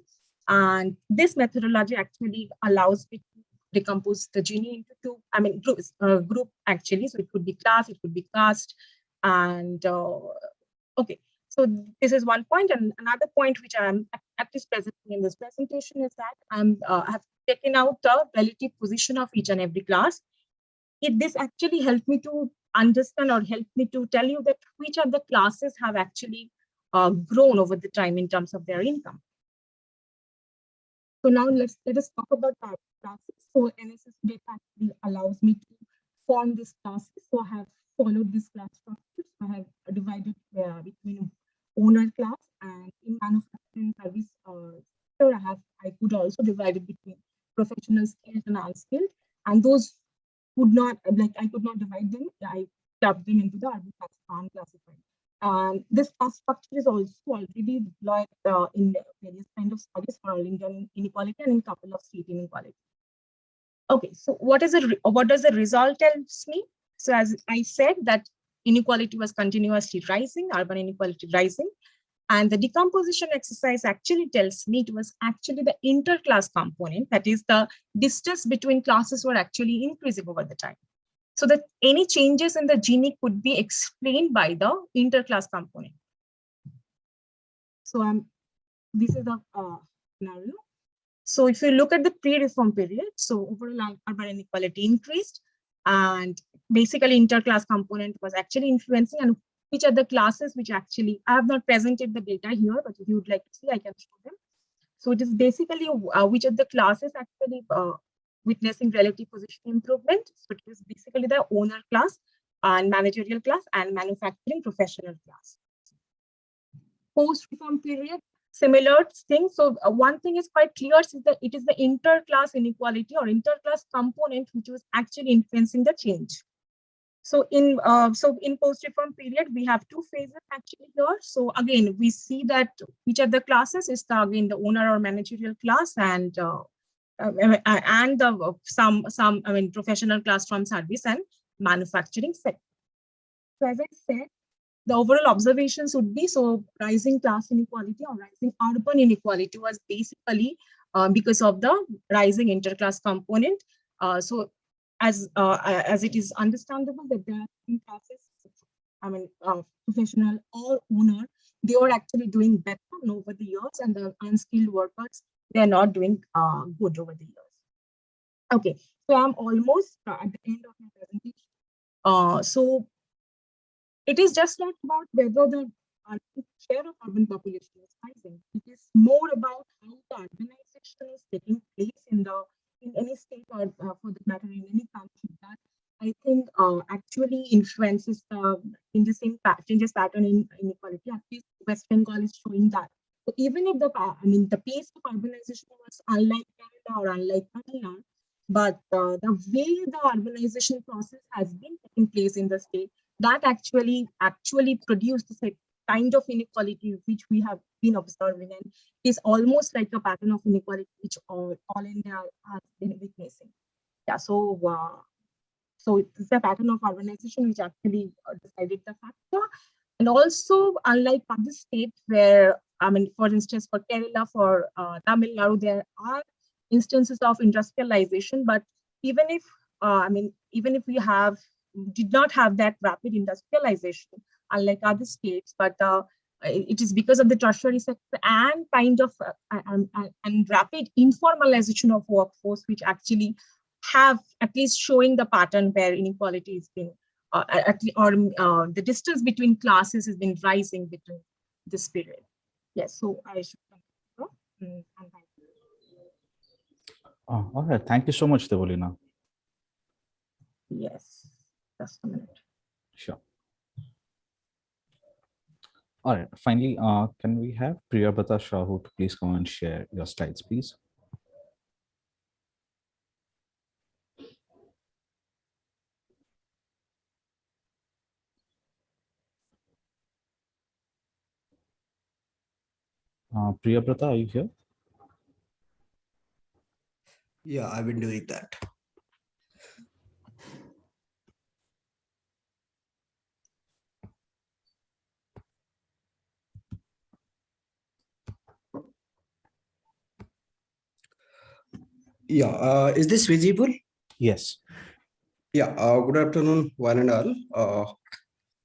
And this methodology actually allows me to decompose the Gini into two, group actually. So it could be class, it could be caste. And okay, so this is one point. And another point which I'm at this presenting in this presentation is that I have taken out the relative position of each and every class. This actually helped me to understand or helped me to tell you that which of the classes have actually grown over the time in terms of their income. So now let us talk about our classes. So NSS data actually allows me to form these classes. So I have followed this class structure. So I have divided between owner class and in manufacturing service. So I could also divide it between professional skilled and unskilled. And those would not, like I could not divide them. I clubbed them into the urban class unclassified. This class structure is also already deployed in various kind of studies for all Indian inequality and in a couple of state inequality. Okay, so what does the result tells me? So as I said that inequality was continuously rising, urban inequality rising, and the decomposition exercise actually tells me it was actually the interclass component, that is the distance between classes were actually increasing over the time. So that any changes in the Gini could be explained by the interclass component. So this is the scenario. So if you look at the pre-reform period, so overall urban inequality increased, and basically interclass component was actually influencing, and which are the classes which actually, I have not presented the data here, but if you would like to see, I can show them. So it is basically which are the classes actually witnessing relative position improvement. So it is basically the owner class and managerial class and manufacturing professional class. Post-reform period, similar thing. So one thing is quite clear is that it is the interclass inequality or interclass component which was actually influencing the change. So in post-reform period, we have two phases actually here. So again, we see that which of the classes is again the owner or managerial class and some professional class from service and manufacturing sector. So as I said, the overall observations would be, so rising class inequality or rising urban inequality was basically because of the rising interclass component. So as it is understandable that there are three classes, professional or owner, they are actually doing better over the years, and the unskilled workers, they are not doing good over the years. Okay, so I'm almost at the end of my presentation. So it is just not about whether the share of urban population is rising. It is more about how the urbanization is taking place in any state or for that matter in any country that I think actually influences in the same changes pattern in inequality. At least West Bengal is showing that. So even if the pace of urbanization was unlike Canada or unlike Tamil Nadu, but the way the urbanization process has been taking place in the state, that actually produced the kind of inequality which we have been observing, and is almost like a pattern of inequality which all India has been witnessing. Yeah, so So it's the pattern of urbanization which actually decided the factor. And also, unlike other states where, I mean, for instance, for Kerala, for Tamil Nadu, there are instances of industrialization. But even if, even if we did not have that rapid industrialization, unlike other states, but it is because of the tertiary sector and kind of and rapid informalization of workforce, which actually have at least showing the pattern where inequality has been, the distance between classes has been rising between this period. Yes, so I should continue. And thank you. All right. Thank you so much, Devolina. Yes, just a minute. Sure. All right. Finally, can we have Priyabhrata Shahu to please come and share your slides, please? Priyabhrata, are you here? Yeah, I've been doing that. Yeah, is this visible? Yes. Yeah, good afternoon, one and all.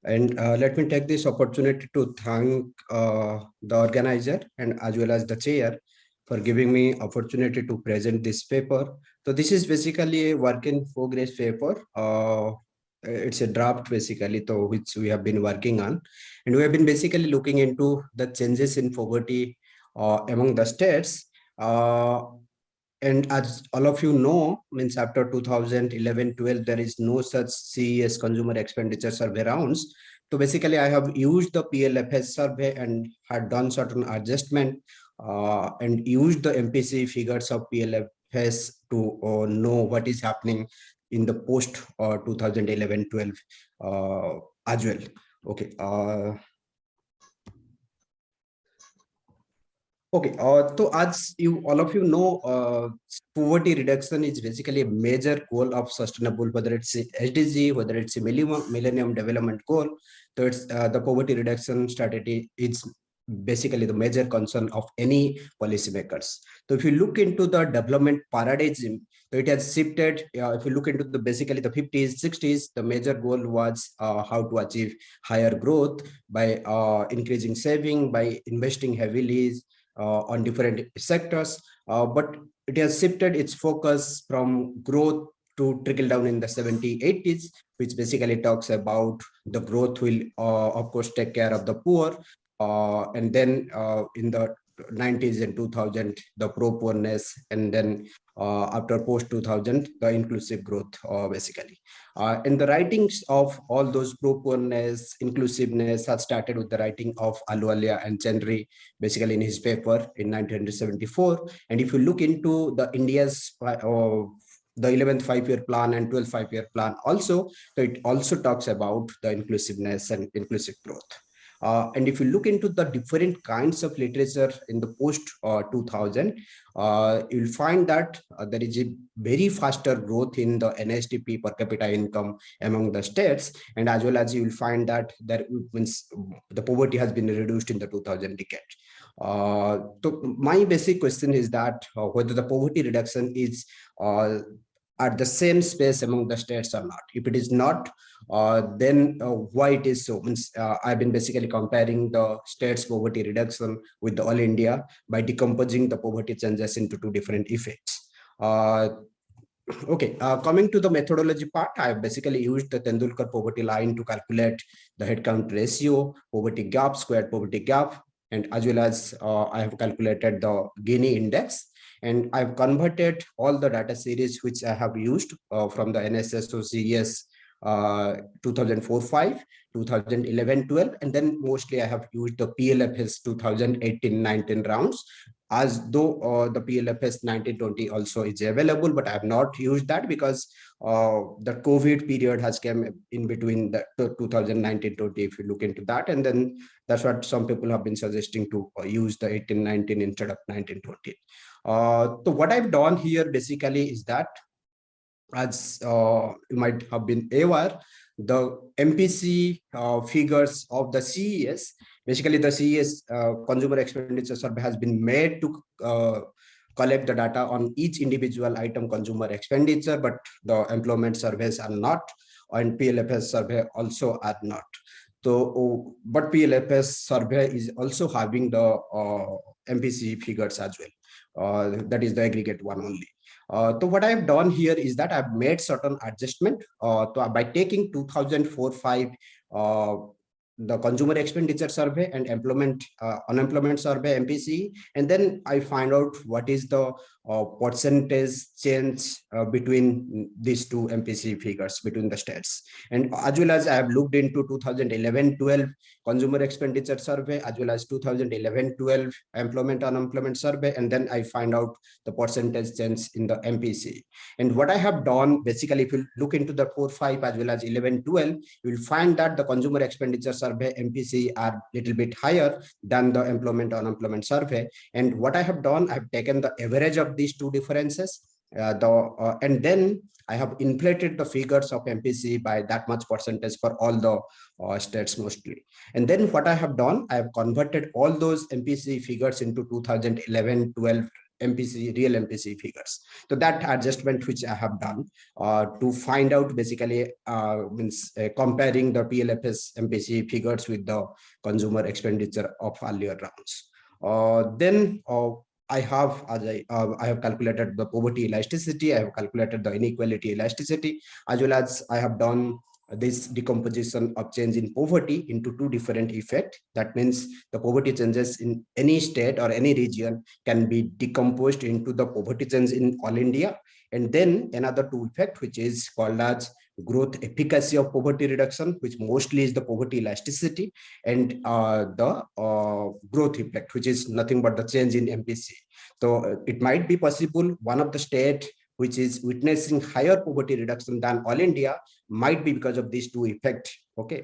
And let me take this opportunity to thank the organizer and as well as the chair for giving me opportunity to present this paper. So this is basically a work in progress paper. It's a draft basically, to which we have been working on. And we have been basically looking into the changes in poverty among the states. And as all of you know, means after 2011-12, there is no such CES consumer expenditure survey rounds. So basically, I have used the PLFS survey and had done certain adjustment and used the MPC figures of PLFS to know what is happening in the post 2011-12 as well. Okay. Okay, so as you all of you know, poverty reduction is basically a major goal of sustainable, whether it's a SDG, whether it's a Millennium Development Goal. So it's the poverty reduction strategy is basically the major concern of any policymakers. So if you look into the development paradigm, so it has shifted. If you look into the basically the 50s, 60s, the major goal was how to achieve higher growth by increasing saving, by investing heavily on different sectors, but it has shifted its focus from growth to trickle down in the 70s, 80s, which basically talks about the growth will, of course, take care of the poor. And then in the 90s and 2000, the pro-poorness, and then after post-2000, the inclusive growth, basically. And the writings of all those pro-poorness, inclusiveness has started with the writing of Ahluwalia and Chandri, basically in his paper in 1974. And if you look into the India's the 11th 5-year plan and 12th 5-year plan also, so it also talks about the inclusiveness and inclusive growth. And if you look into the different kinds of literature in the post 2000, you'll find that there is a very faster growth in the NSDP per capita income among the states, and as well as you will find that there means the poverty has been reduced in the 2000 decade. So my basic question is that whether the poverty reduction is at the same space among the states or not. If it is not, then why it is so? Means, I've been basically comparing the states poverty reduction with the all India by decomposing the poverty changes into two different effects. Okay, coming to the methodology part, I have basically used the Tendulkar poverty line to calculate the headcount ratio, poverty gap, squared poverty gap, and as well as I have calculated the Gini index. And I've converted all the data series which I have used from the NSSOCS 2004-5, 2011-12, and then mostly I have used the PLFS 2018-19 rounds, as though the PLFS 1920 also is available, but I have not used that because the COVID period has come in between the 2019-20, if you look into that, and then that's what some people have been suggesting to use the 18-19 instead of 19-20. So what I've done here basically is that as you might have been aware, the MPC figures of the CES, basically the CES consumer expenditure survey has been made to collect the data on each individual item consumer expenditure, but the employment surveys are not, and PLFS survey also are not. So, but PLFS survey is also having the MPC figures as well. That is the aggregate one only. So what I have done here is that I've made certain adjustment by taking 2004-5 the consumer expenditure survey and unemployment survey MPC, and then I find out what is the percentage change between these two MPC figures between the states, and as well as I have looked into 2011-12 consumer expenditure survey as well as 2011-12 employment unemployment survey, and then I find out the percentage change in the MPC. And what I have done, basically, if you look into the 4-5 as well as 11-12, you will find that the consumer expenditure survey MPC are little bit higher than the employment unemployment survey. And what I have done, I have taken the average of these two differences, and then I have inflated the figures of MPC by that much percentage for all the states mostly. And then what I have done, I have converted all those MPC figures into 2011-12 MPC, real MPC figures. So that adjustment which I have done to find out, basically means comparing the PLFS MPC figures with the consumer expenditure of earlier rounds. Then I have, as I have calculated the poverty elasticity, I have calculated the inequality elasticity, as well as I have done this decomposition of change in poverty into two different effects. That means the poverty changes in any state or any region can be decomposed into the poverty change in all India. And then another two effect, which is called as growth efficacy of poverty reduction, which mostly is the poverty elasticity, and the growth effect, which is nothing but the change in MPC. So it might be possible one of the state which is witnessing higher poverty reduction than all India might be because of these two effects. Okay,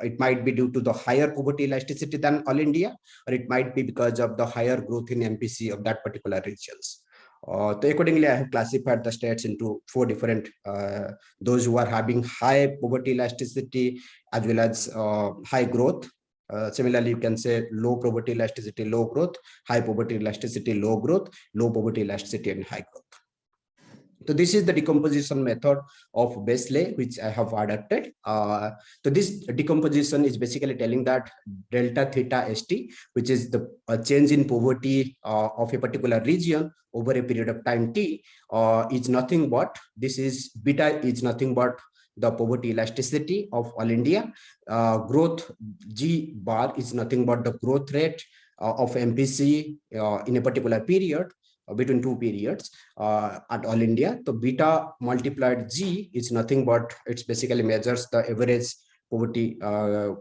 it might be due to the higher poverty elasticity than all India, or it might be because of the higher growth in MPC of that particular regions. So accordingly, I have classified the states into four different, those who are having high poverty elasticity as well as high growth. Similarly, you can say low poverty elasticity, low growth, high poverty elasticity, low growth, low poverty elasticity, and high growth. So this is the decomposition method of Besley, which I have adapted. So this decomposition is basically telling that delta theta ST, which is the change in poverty of a particular region over a period of time T, is nothing but, this is beta is nothing but the poverty elasticity of all India. Growth G bar is nothing but the growth rate of MPC in a particular period, between two periods at all India. So beta multiplied G is nothing but, it's basically measures the average poverty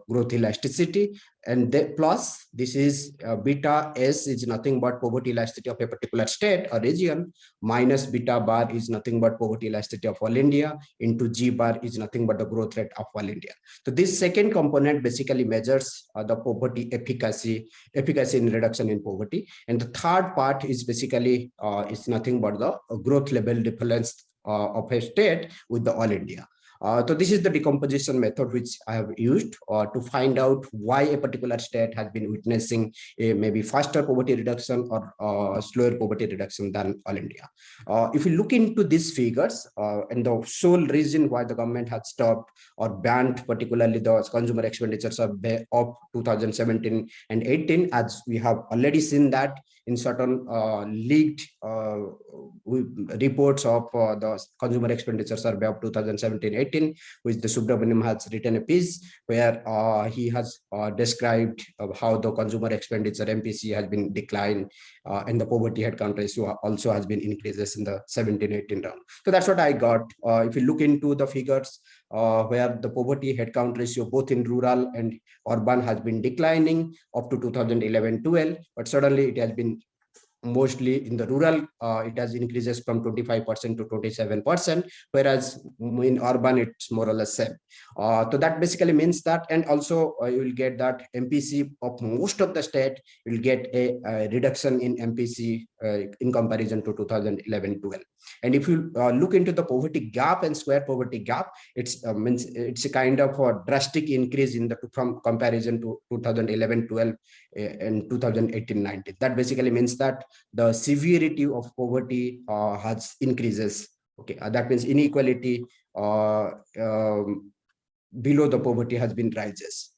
growth elasticity, and plus this is beta S is nothing but poverty elasticity of a particular state or region, minus beta bar is nothing but poverty elasticity of all India, into G bar is nothing but the growth rate of all India. So this second component basically measures the poverty efficacy in reduction in poverty, and the third part is basically is nothing but the growth level difference of a state with the all India. So this is the decomposition method which I have used to find out why a particular state has been witnessing a maybe faster poverty reduction or slower poverty reduction than all India. If you look into these figures, and the sole reason why the government has stopped or banned particularly the consumer expenditure survey of 2017 and 18, as we have already seen that in certain leaked reports of the consumer expenditure survey of 2017-18, which the Subramaniam has written a piece where he has described how the consumer expenditure MPC has been declined and the poverty headcount ratio also has been increases in the 17-18 round. So that's what I got. If you look into the figures where the poverty headcount ratio both in rural and urban has been declining up to 2011-12, but suddenly it has been mostly in the rural, it has increases from 25% to 27%, whereas in urban it's more or less same. So that basically means that, and also you will get that MPC of most of the state will get a reduction in MPC in comparison to 2011-12. And if you look into the poverty gap and square poverty gap, it's means it's a kind of a drastic increase in the from comparison to 2011-12 and 2018-19. That basically means that the severity of poverty has increases. Okay, that means inequality below the poverty has been rises.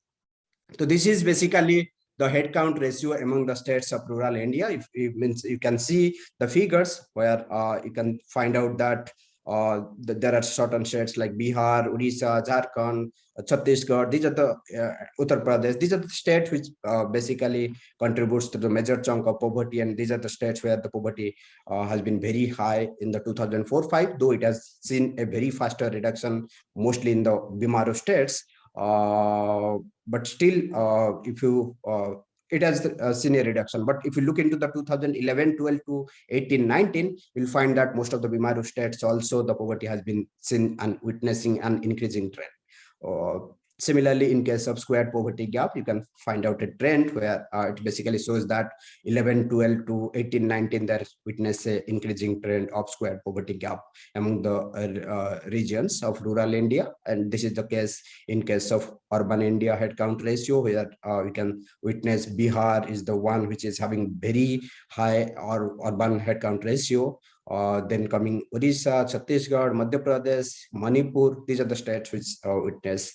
So this is basically the headcount ratio among the states of rural India. If it means you can see the figures where you can find out that there are certain states like Bihar, Odisha, Jharkhand, Chhattisgarh. These are the Uttar Pradesh. These are the states which basically contributes to the major chunk of poverty, and these are the states where the poverty has been very high in the 2004-5, though it has seen a very faster reduction, mostly in the BIMARO states. But still, if you it has seen a reduction. But if you look into the 2011-12 to 18-19, you'll find that most of the BIMARO states also the poverty has been seen and witnessing an increasing trend. Similarly, in case of squared poverty gap, you can find out a trend where it basically shows that 11-12 to 18-19, there witness a increasing trend of squared poverty gap among the regions of rural India. And this is the case in case of urban India headcount ratio, where we can witness Bihar is the one which is having very high or urban headcount ratio. Then coming Odisha, Chhattisgarh, Madhya Pradesh, Manipur, these are the states which witness.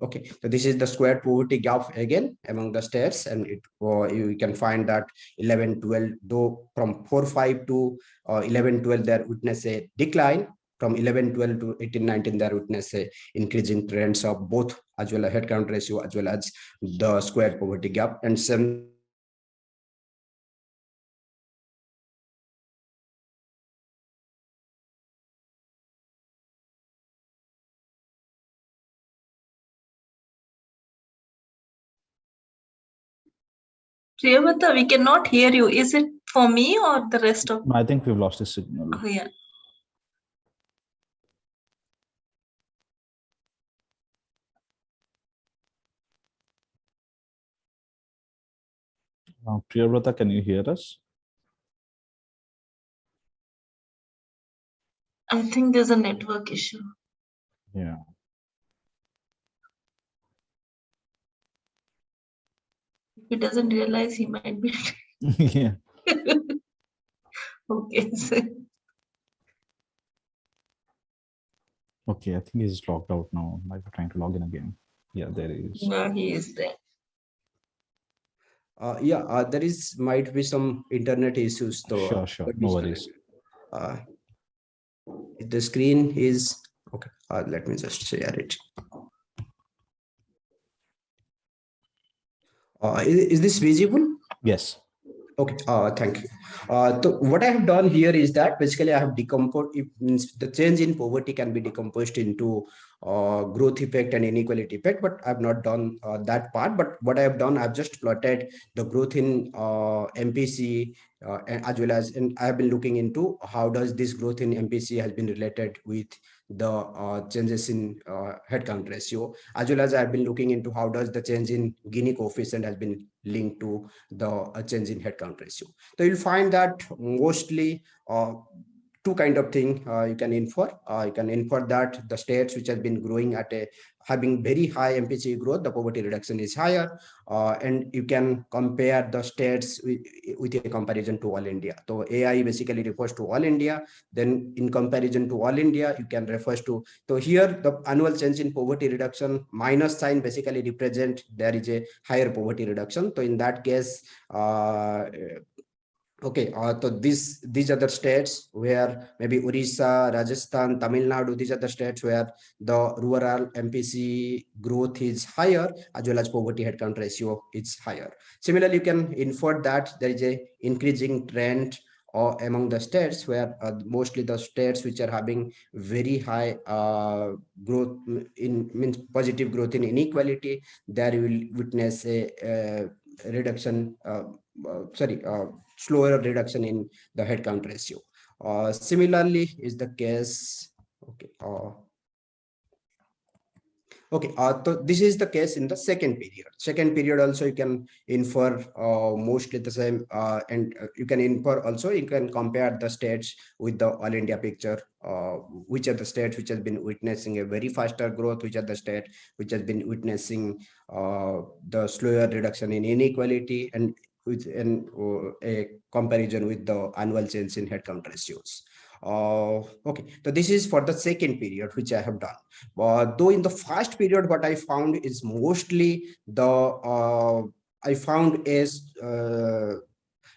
Okay, so this is the squared poverty gap again among the states, and it you can find that 11-12, though from 4-5 to 11-12, there witness a decline. From 11-12 to 18-19, there witness a increasing trends of both as well as headcount ratio as well as the squared poverty gap. And some Priyavrata, we cannot hear you. Is it for me or the rest of? I think we've lost the signal. Oh, yeah. Priyavrata, can you hear us? I think there's a network issue. Yeah. If he doesn't realize, he might be. Yeah. Okay. Okay, I think he's logged out now. Might be trying to log in again. Yeah, there he is. No, he is there. there is might be some internet issues though. Sure. No worries. The screen is okay. Let me just share it. Is this visible? Yes. Okay, thank you. So what I have done here is that basically I have decomposed, it means the change in poverty can be decomposed into growth effect and inequality effect, but I've not done that part. But what I have done, I've just plotted the growth in MPC as well as, and I have been looking into how does this growth in MPC has been related with the changes in headcount ratio, as well as I've been looking into how does the change in Gini coefficient has been linked to the change in headcount ratio. So you'll find that mostly two kind of thing you can infer. You can infer that the states which have been growing at a having very high MPC growth, the poverty reduction is higher, and you can compare the states with a comparison to all India. So AI basically refers to all India. Then in comparison to all India, you can refer to, so here the annual change in poverty reduction minus sign basically represent there is a higher poverty reduction. So in that case, okay, so these are the states where maybe Orissa, Rajasthan, Tamil Nadu, these are the states where the rural MPC growth is higher as well as poverty headcount ratio is higher. Similarly, you can infer that there is a increasing trend among the states where mostly the states which are having very high growth in means positive growth in inequality, there you will witness a reduction, slower reduction in the headcount ratio. Similarly is the case, okay, Okay, so this is the case in the second period. Second period also you can infer mostly the same, and you can infer also, you can compare the states with the all India picture. Which are the states which has been witnessing a very faster growth, which are the state which has been witnessing the slower reduction in inequality, and with a comparison with the annual change in headcount ratios. Okay, so this is for the second period which I have done. Though in the first period, what I found is mostly I found is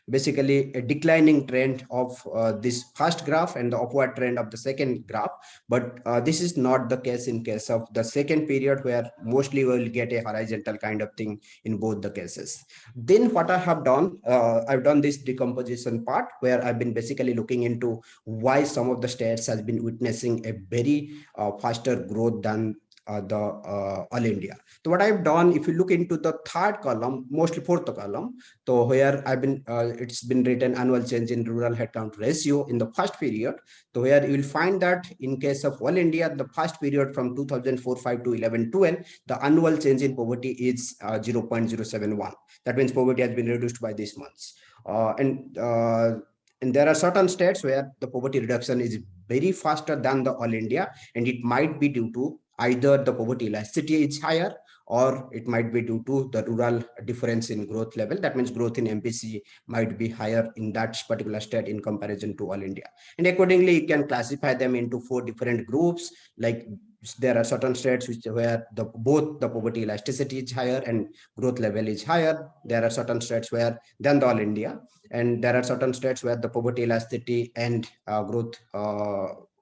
basically a declining trend of this first graph and the upward trend of the second graph. But this is not the case in case of the second period, where mostly we will get a horizontal kind of thing in both the cases. Then what I have done, I've done this decomposition part, where I've been basically looking into why some of the states has been witnessing a very faster growth than the all India. So what I've done, if you look into the third column, mostly fourth column, so where I've been, it's been written annual change in rural headcount ratio in the first period. So where you will find that in case of all India, the first period from 2004-5 to 11-12, the annual change in poverty is 0.071. That means poverty has been reduced by this months. And there are certain states where the poverty reduction is very faster than the all India, and it might be due to either the poverty elasticity is higher, or it might be due to the rural difference in growth level. That means growth in MPC might be higher in that particular state in comparison to all India. And accordingly, you can classify them into 4 different groups. Like there are certain states where both the poverty elasticity is higher and growth level is higher. There are certain states where than the all India, and there are certain states where the poverty elasticity and growth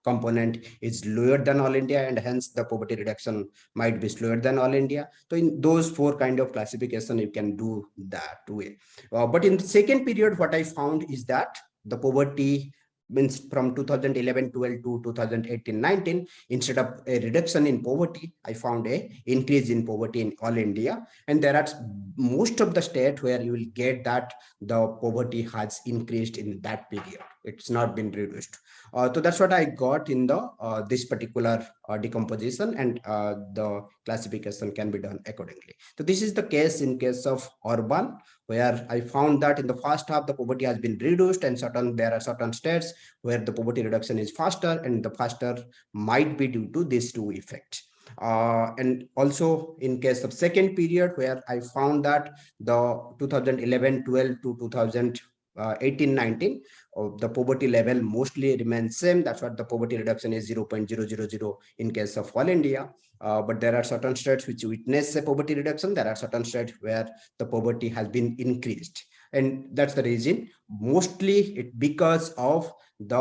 component is lower than all India, and hence the poverty reduction might be slower than all India. So in those 4 kind of classification, you can do that way. But in the second period, what I found is that the poverty means from 2011-12 to 2018-19, instead of a reduction in poverty, I found a increase in poverty in all India. And there are most of the states where you will get that the poverty has increased in that period. It's not been reduced. So that's what I got in the this particular decomposition, and the classification can be done accordingly. So this is the case in case of urban, where I found that in the first half the poverty has been reduced, and there are certain states where the poverty reduction is faster, and the faster might be due to these 2 effects. And also in case of second period, where I found that the 2011-12 to 2018-19, the poverty level mostly remains same. That's what the poverty reduction is 0.000 in case of all India. But there are certain states which witness a poverty reduction. There are certain states where the poverty has been increased. And that's the reason. Mostly it because of the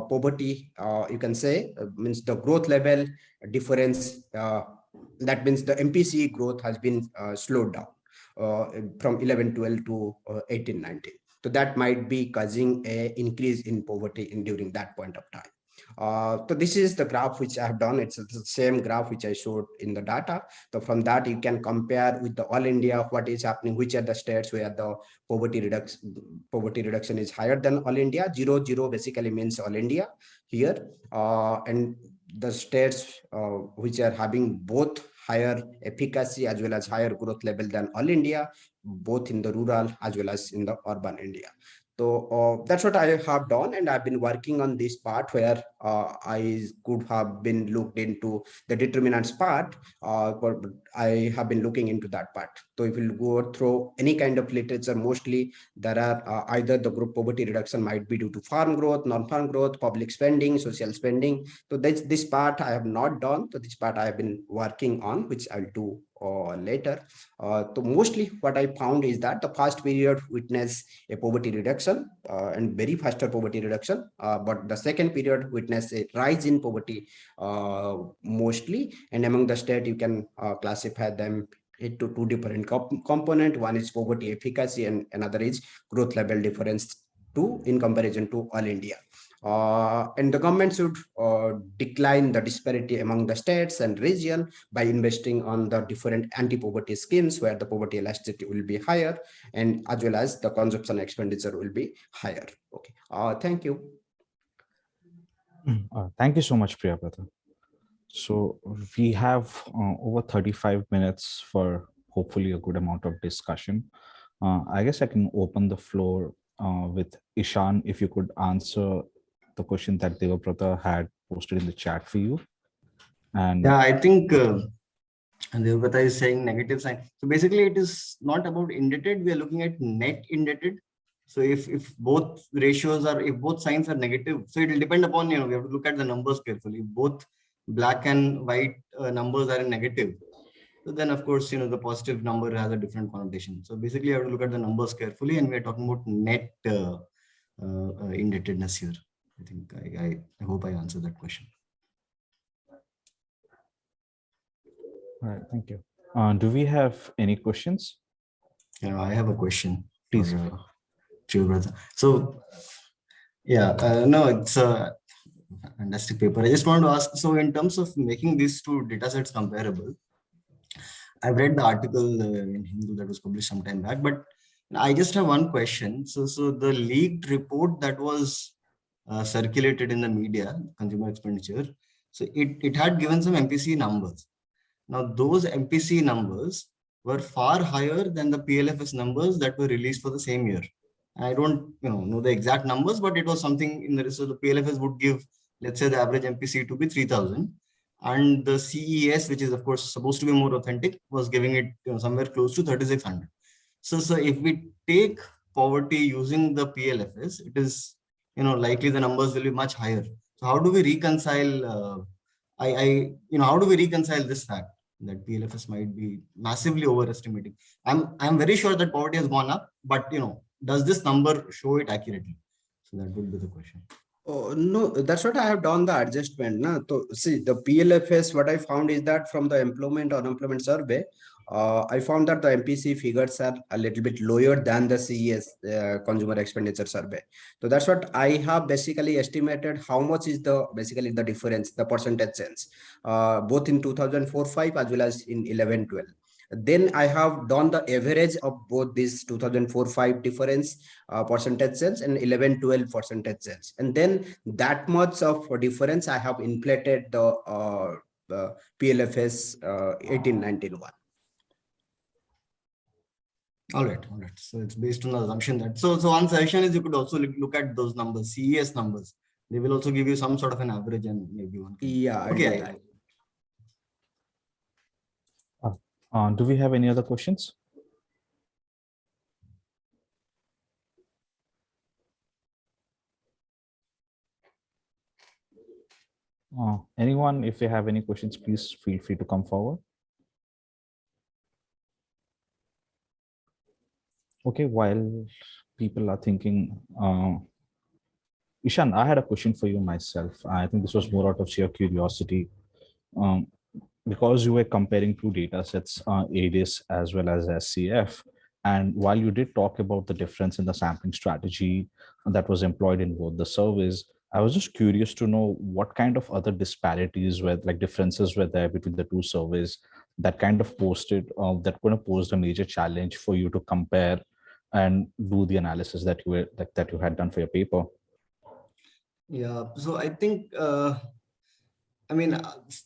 poverty, you can say, means the growth level difference. That means the MPC growth has been slowed down from 11-12 to 18-19. So that might be causing an increase in poverty during that point of time. So this is the graph which I have done. It's the same graph which I showed in the data. So from that you can compare with the all India, what is happening, which are the states where the poverty reduction is higher than all India. 0 basically means all India here, and the states which are having both higher efficacy as well as higher growth level than all India, both in the rural as well as in the urban India. So that's what I have done, and I've been working on this part where I could have been looked into the determinants part, but I have been looking into that part. So if you go through any kind of literature, mostly there are either the group poverty reduction might be due to farm growth, non-farm growth, public spending, social spending. So this part I have not done. So this part I have been working on, which I'll do later. So mostly what I found is that the first period witnessed a poverty reduction and very faster poverty reduction, but the second period witnessed a rise in poverty mostly. And among the state, you can classify them into 2 different components. One is poverty efficacy, and another is growth level difference in comparison to all India. And the government should decline the disparity among the states and region by investing on the different anti-poverty schemes where the poverty elasticity will be higher, and as well as the consumption expenditure will be higher. Okay. Thank you. Thank you so much, Priyabrata. So we have over 35 minutes for hopefully a good amount of discussion. I guess I can open the floor with Ishan, if you could answer the question that Devabrata had posted in the chat for you. And Yeah, I think Devbrata is saying negative sign. So basically it is not about indebted. We are looking at net indebted. So if both ratios are, if both signs are negative, so it will depend upon, we have to look at the numbers carefully. If both black and white numbers are in negative, so then of course, the positive number has a different connotation. So basically you have to look at the numbers carefully, and we are talking about net indebtedness here. I think I hope I answered that question. all right, thank you. Do we have any questions? I have a question. Please. Brother. So, yeah, no, it's a fantastic paper. I just want to ask, so in terms of making these two data sets comparable, I've read the article in Hindu that was published some time back, but I just have one question. So the leaked report that was circulated in the media, consumer expenditure, so it had given some MPC numbers. Now, those MPC numbers were far higher than the PLFS numbers that were released for the same year. I don't know the exact numbers, but it was something in the, so the PLFS would give, let's say the average MPC to be 3,000. And the CES, which is of course supposed to be more authentic, was giving it somewhere close to 3,600. So if we take poverty using the PLFS, it is likely the numbers will be much higher. So how do we reconcile? How do we reconcile this fact that PLFS might be massively overestimating? I'm very sure that poverty has gone up, but does this number show it accurately? So that would be the question. Oh, no, that's what I have done the adjustment. Na? So see, the PLFS, what I found is that from the employment unemployment survey, I found that the MPC figures are a little bit lower than the CES consumer expenditure survey. So that's what I have basically estimated how much is basically the difference, the percentage change, both in 2004-5 as well as in 11-12. Then I have done the average of both these 2004-5 difference percentage sales and 11-12 percentage sales, and then that much of difference I have inflated the PLFS 18-19 one. All right. So it's based on the assumption that so one suggestion is you could also look at those numbers, CES numbers. They will also give you some sort of an average and maybe one. Yeah. Okay. Do we have any other questions? Anyone, if you have any questions, please feel free to come forward. Okay, while people are thinking, Ishan, I had a question for you myself. I think this was more out of sheer curiosity. Because you were comparing two data sets, ADIS as well as SCF, and while you did talk about the difference in the sampling strategy that was employed in both the surveys, I was just curious to know what kind of other disparities were, like differences were there between the two surveys that kind of posted, that could have posed a major challenge for you to compare and do the analysis that you were that you had done for your paper. Yeah, so I think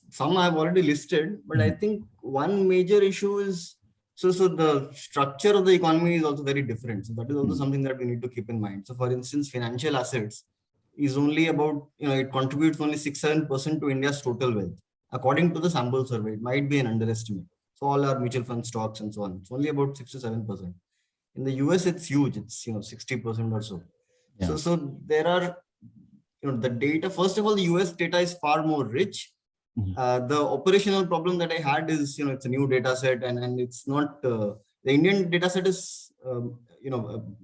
some I've already listed, but I think one major issue is so the structure of the economy is also very different. So that is also something that we need to keep in mind. So for instance, financial assets is only about, it contributes only 6-7% to India's total wealth. According to the sample survey, it might be an underestimate. So all our mutual fund stocks and so on, it's only about 6 to 7%. In the US, it's huge. It's 60% or so. Yeah. So there are the data. First of all, the US data is far more rich. The operational problem that I had is it's a new data set and it's not the Indian data set is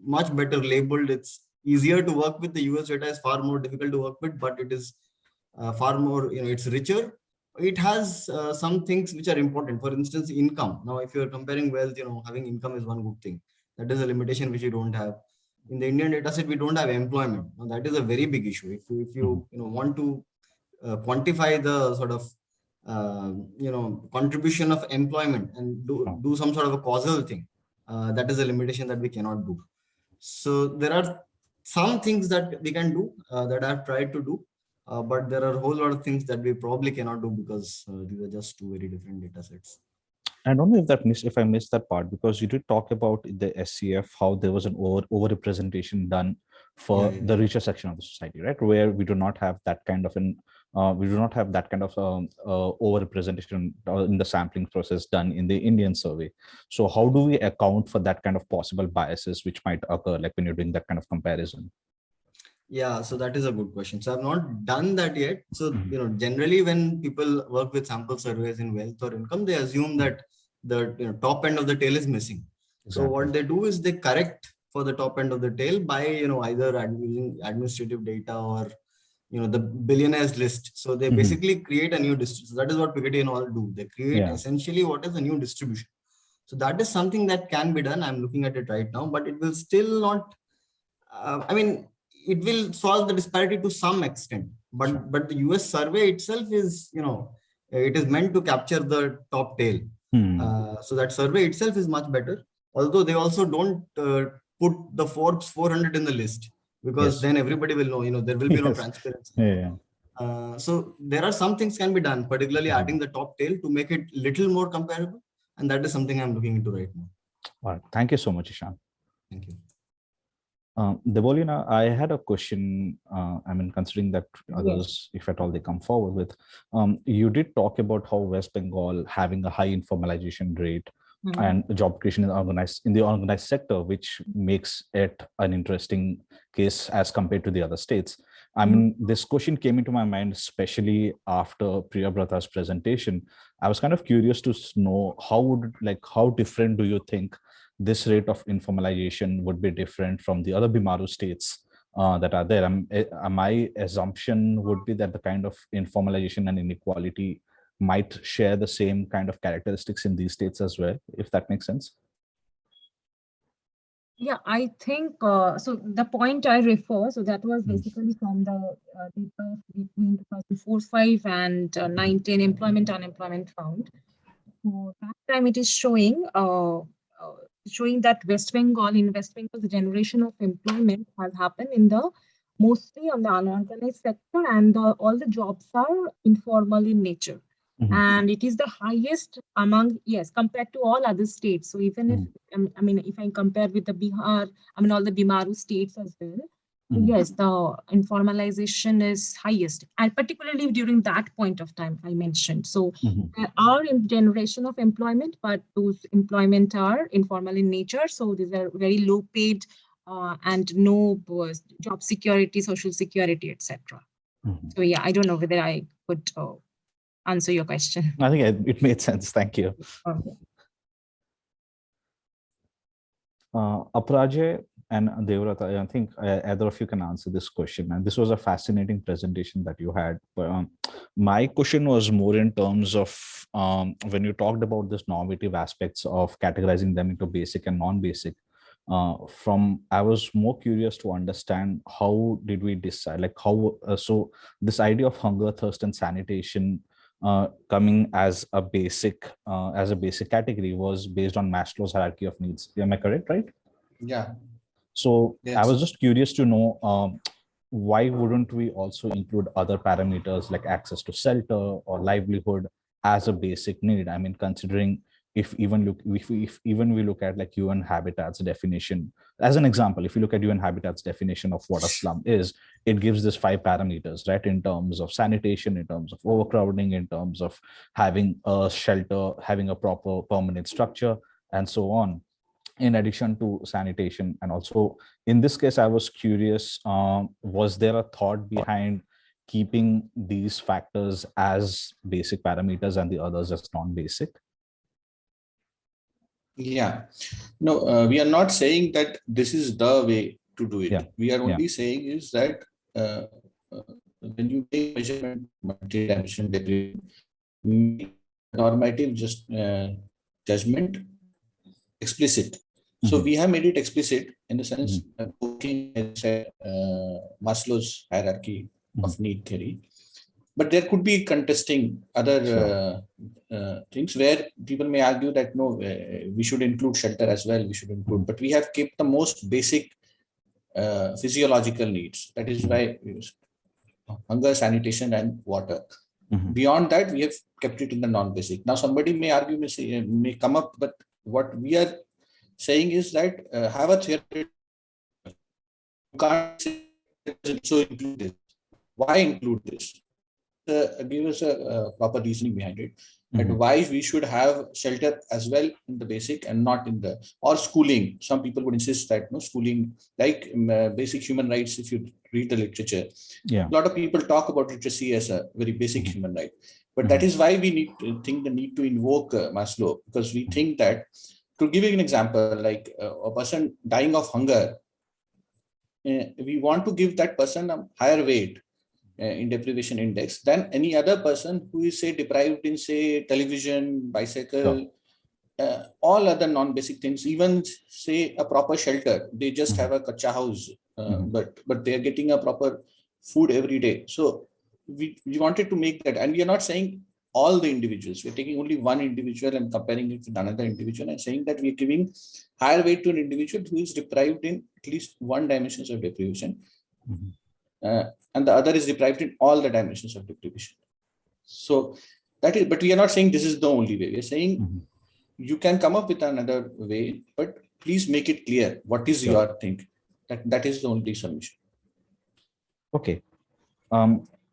much better labeled. It's easier to work with. The US data is far more difficult to work with, but it is far more it's richer. It has some things which are important. For instance, income. Now, if you're comparing wealth, having income is one good thing. That is a limitation which you don't have. In the Indian data set, we don't have employment. Now, that is a very big issue. If you want to quantify the sort of contribution of employment and do some sort of a causal thing, that is a limitation that we cannot do. So there are some things that we can do that I've tried to do. but there are a whole lot of things that we probably cannot do because these are just two very different data sets. I don't know if I missed that part, because you did talk about the SCF, how there was an over-representation done for Yeah. the richer section of the society, right? Where we do not have that kind of over-representation in the sampling process done in the Indian survey. So how do we account for that kind of possible biases which might occur, like when you're doing that kind of comparison? Yeah, so that is a good question. So I've not done that yet. So, generally when people work with sample surveys in wealth or income, they assume that the top end of the tail is missing. Exactly. So what they do is they correct for the top end of the tail by, either using administrative data or, the billionaires list. So they basically create a new distribution. So that is what Piketty and all do. They create essentially what is a new distribution. So that is something that can be done. I'm looking at it right now, but it will still not, it will solve the disparity to some extent, but the US survey itself is, it is meant to capture the top tail. So that survey itself is much better. Although they also don't put the Forbes 400 in the list, because then everybody will know, there will be no transparency. So there are some things can be done, particularly adding the top tail to make it little more comparable. And that is something I'm looking into right now. All right. Thank you so much, Ishan. Thank you. Debolina, I had a question. Considering that others, if at all they come forward with, you did talk about how West Bengal having a high informalization rate and job creation in the organized sector, which makes it an interesting case as compared to the other states. This question came into my mind, especially after Priyabrata's presentation. I was kind of curious to know how different do you think this rate of informalization would be different from the other BIMARU states that are there? My assumption would be that the kind of informalization and inequality might share the same kind of characteristics in these states as well, if that makes sense. Yeah, I think, so the point I refer, so that was basically from the data between 2004-05 and 9-10 employment unemployment found. So that time it is showing that West Bengal, the generation of employment has happened in mostly on the unorganized sector, and all the jobs are informal in nature. And it is the highest compared to all other states. So even if, if I compare with the Bihar, all the BIMARU states as well, yes, the informalization is highest, and particularly during that point of time I mentioned. So there are generation of employment, but those employment are informal in nature. So these are very low paid and no job security, social security, etc. So yeah, I don't know whether I could answer your question. I think it made sense. Thank you. Okay. Aparajay and Devrata, I think either of you can answer this question. And this was a fascinating presentation that you had. But my question was more in terms of when you talked about this normative aspects of categorizing them into basic and non-basic. I was more curious to understand how did we decide, so this idea of hunger, thirst, and sanitation coming as a basic category was based on Maslow's hierarchy of needs. Am I correct, right? Yeah. So yes. I was just curious to know why wouldn't we also include other parameters like access to shelter or livelihood as a basic need? Considering if we look at like UN Habitat's definition, as an example, if you look at UN Habitat's definition of what a slum is, it gives this 5 parameters, right? In terms of sanitation, in terms of overcrowding, in terms of having a shelter, having a proper permanent structure, and so on, in addition to sanitation. And also in this case, I was curious, was there a thought behind keeping these factors as basic parameters and the others as non-basic? Yeah, no, we are not saying that this is the way to do it. Yeah. We are only saying is that when you take measurement multi-dimensional degree, normative judgment explicit. So we have made it explicit in the sense looking at Maslow's hierarchy of need theory. But there could be contesting other things where people may argue that no, we should include shelter as well. We should include, but we have kept the most basic physiological needs. That is why we use. hunger, sanitation, and water. Mhm. Beyond that, we have kept it in the non-basic. Now, somebody may argue, may come up, but what we are saying is that have a theory. You can't say so include this. Why include this? Give us a proper reasoning behind it. And why we should have shelter as well in the basic and not in the or schooling. Some people would insist that no schooling like basic human rights. If you read the literature, a lot of people talk about literacy as a very basic human right. But that is why we need to think the need to invoke Maslow, because we think that, to give you an example, like a person dying of hunger, we want to give that person a higher weight in deprivation index than any other person who is, say, deprived in, say, television, bicycle, all other non-basic things, even, say, a proper shelter. They just have a kacha house, but they are getting a proper food every day. So we wanted to make that, and we are not saying all the individuals. We're taking only one individual and comparing it with another individual and saying that we're giving higher weight to an individual who is deprived in at least one dimensions of deprivation. And the other is deprived in all the dimensions of deprivation. So that is, but we are not saying this is the only way. We are saying you can come up with another way, but please make it clear what is your thing. That is the only solution. Okay.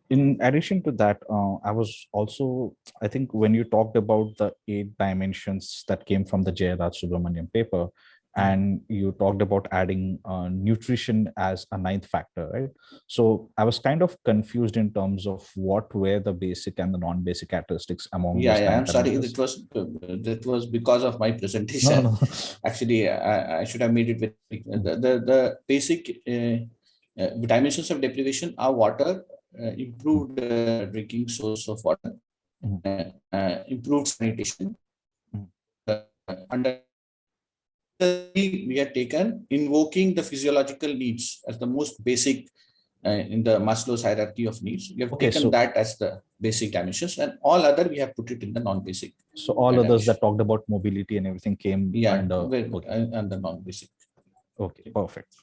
In addition to that, I was also, I think when you talked about the 8 dimensions that came from the Jayaraj Subramanian paper, and you talked about adding nutrition as a 9th factor, right? So I was kind of confused in terms of what were the basic and the non-basic characteristics among these 9 I'm sorry, parameters. that was because of my presentation. No. Actually, I should have made it very the basic dimensions of deprivation are water, improved drinking source of water, improved sanitation, under we have taken invoking the physiological needs as the most basic in the Maslow's hierarchy of needs. We have taken that as the basic dimensions, and all other we have put it in the non-basic. So all others that talked about mobility and everything came under under non-basic. Okay, perfect.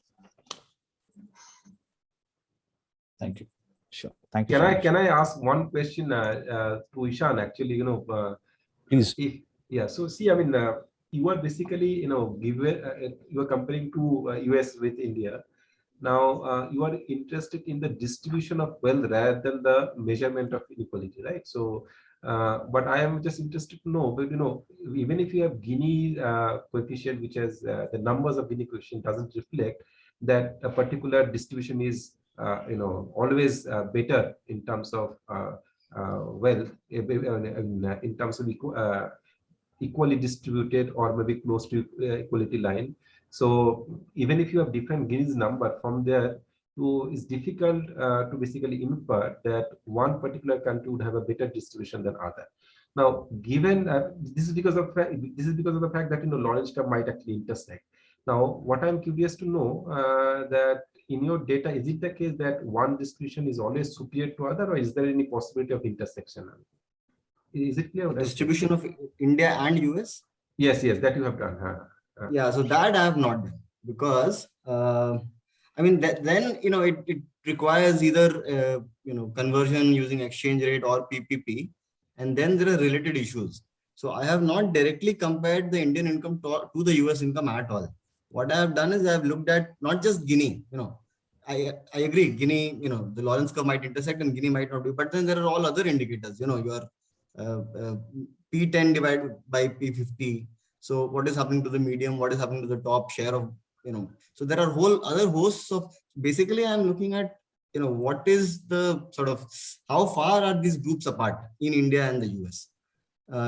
Thank you. Sure. Thank you. Can I ask one question to Ishan? Actually, please. So see, I mean, you are basically, given you are comparing to US with India. Now you are interested in the distribution of wealth rather than the measurement of inequality, right? So, but I am just interested to know, but even if you have Gini coefficient, which has the numbers of Gini coefficient doesn't reflect that a particular distribution is always better in terms of wealth, in terms of equally distributed or maybe close to equality line. So even if you have different Gini's number from there, it's difficult to basically infer that one particular country would have a better distribution than other. Now, given this is because of the fact that Lawrence term might actually intersect. Now, what I'm curious to know that in your data, is it the case that one distribution is always superior to other, or is there any possibility of intersection? Is it clear? Distribution of India and US? Yes, that you have done. Yeah, so that I have not done, because I mean then it requires either conversion using exchange rate or PPP, and then there are related issues. So I have not directly compared the Indian income to the US income at all. What I have done is I have looked at not just Gini. I agree, Gini, the Lawrence curve might intersect and Gini might not be, but then there are all other indicators. Your P10 divided by P50. So what is happening to the medium? What is happening to the top share of, so there are whole other hosts of, basically I'm looking at, what is the sort of, how far are these groups apart in India and the US,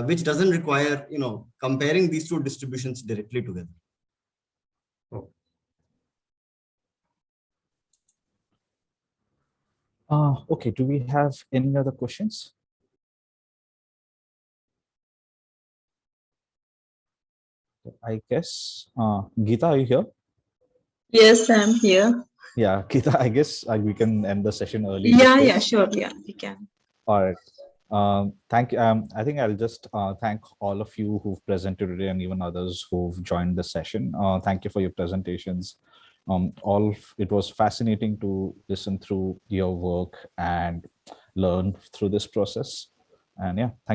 which doesn't require, comparing these two distributions directly together. Okay, do we have any other questions? I guess, Geeta, are you here? Yes, I'm here. Yeah, Geeta, I guess we can end the session early. Yeah, sure. Yeah, we can. All right. Thank you. I think I'll just thank all of you who've presented today and even others who've joined the session. Thank you for your presentations. It was fascinating to listen through your work and learn through this process. And yeah, thank you.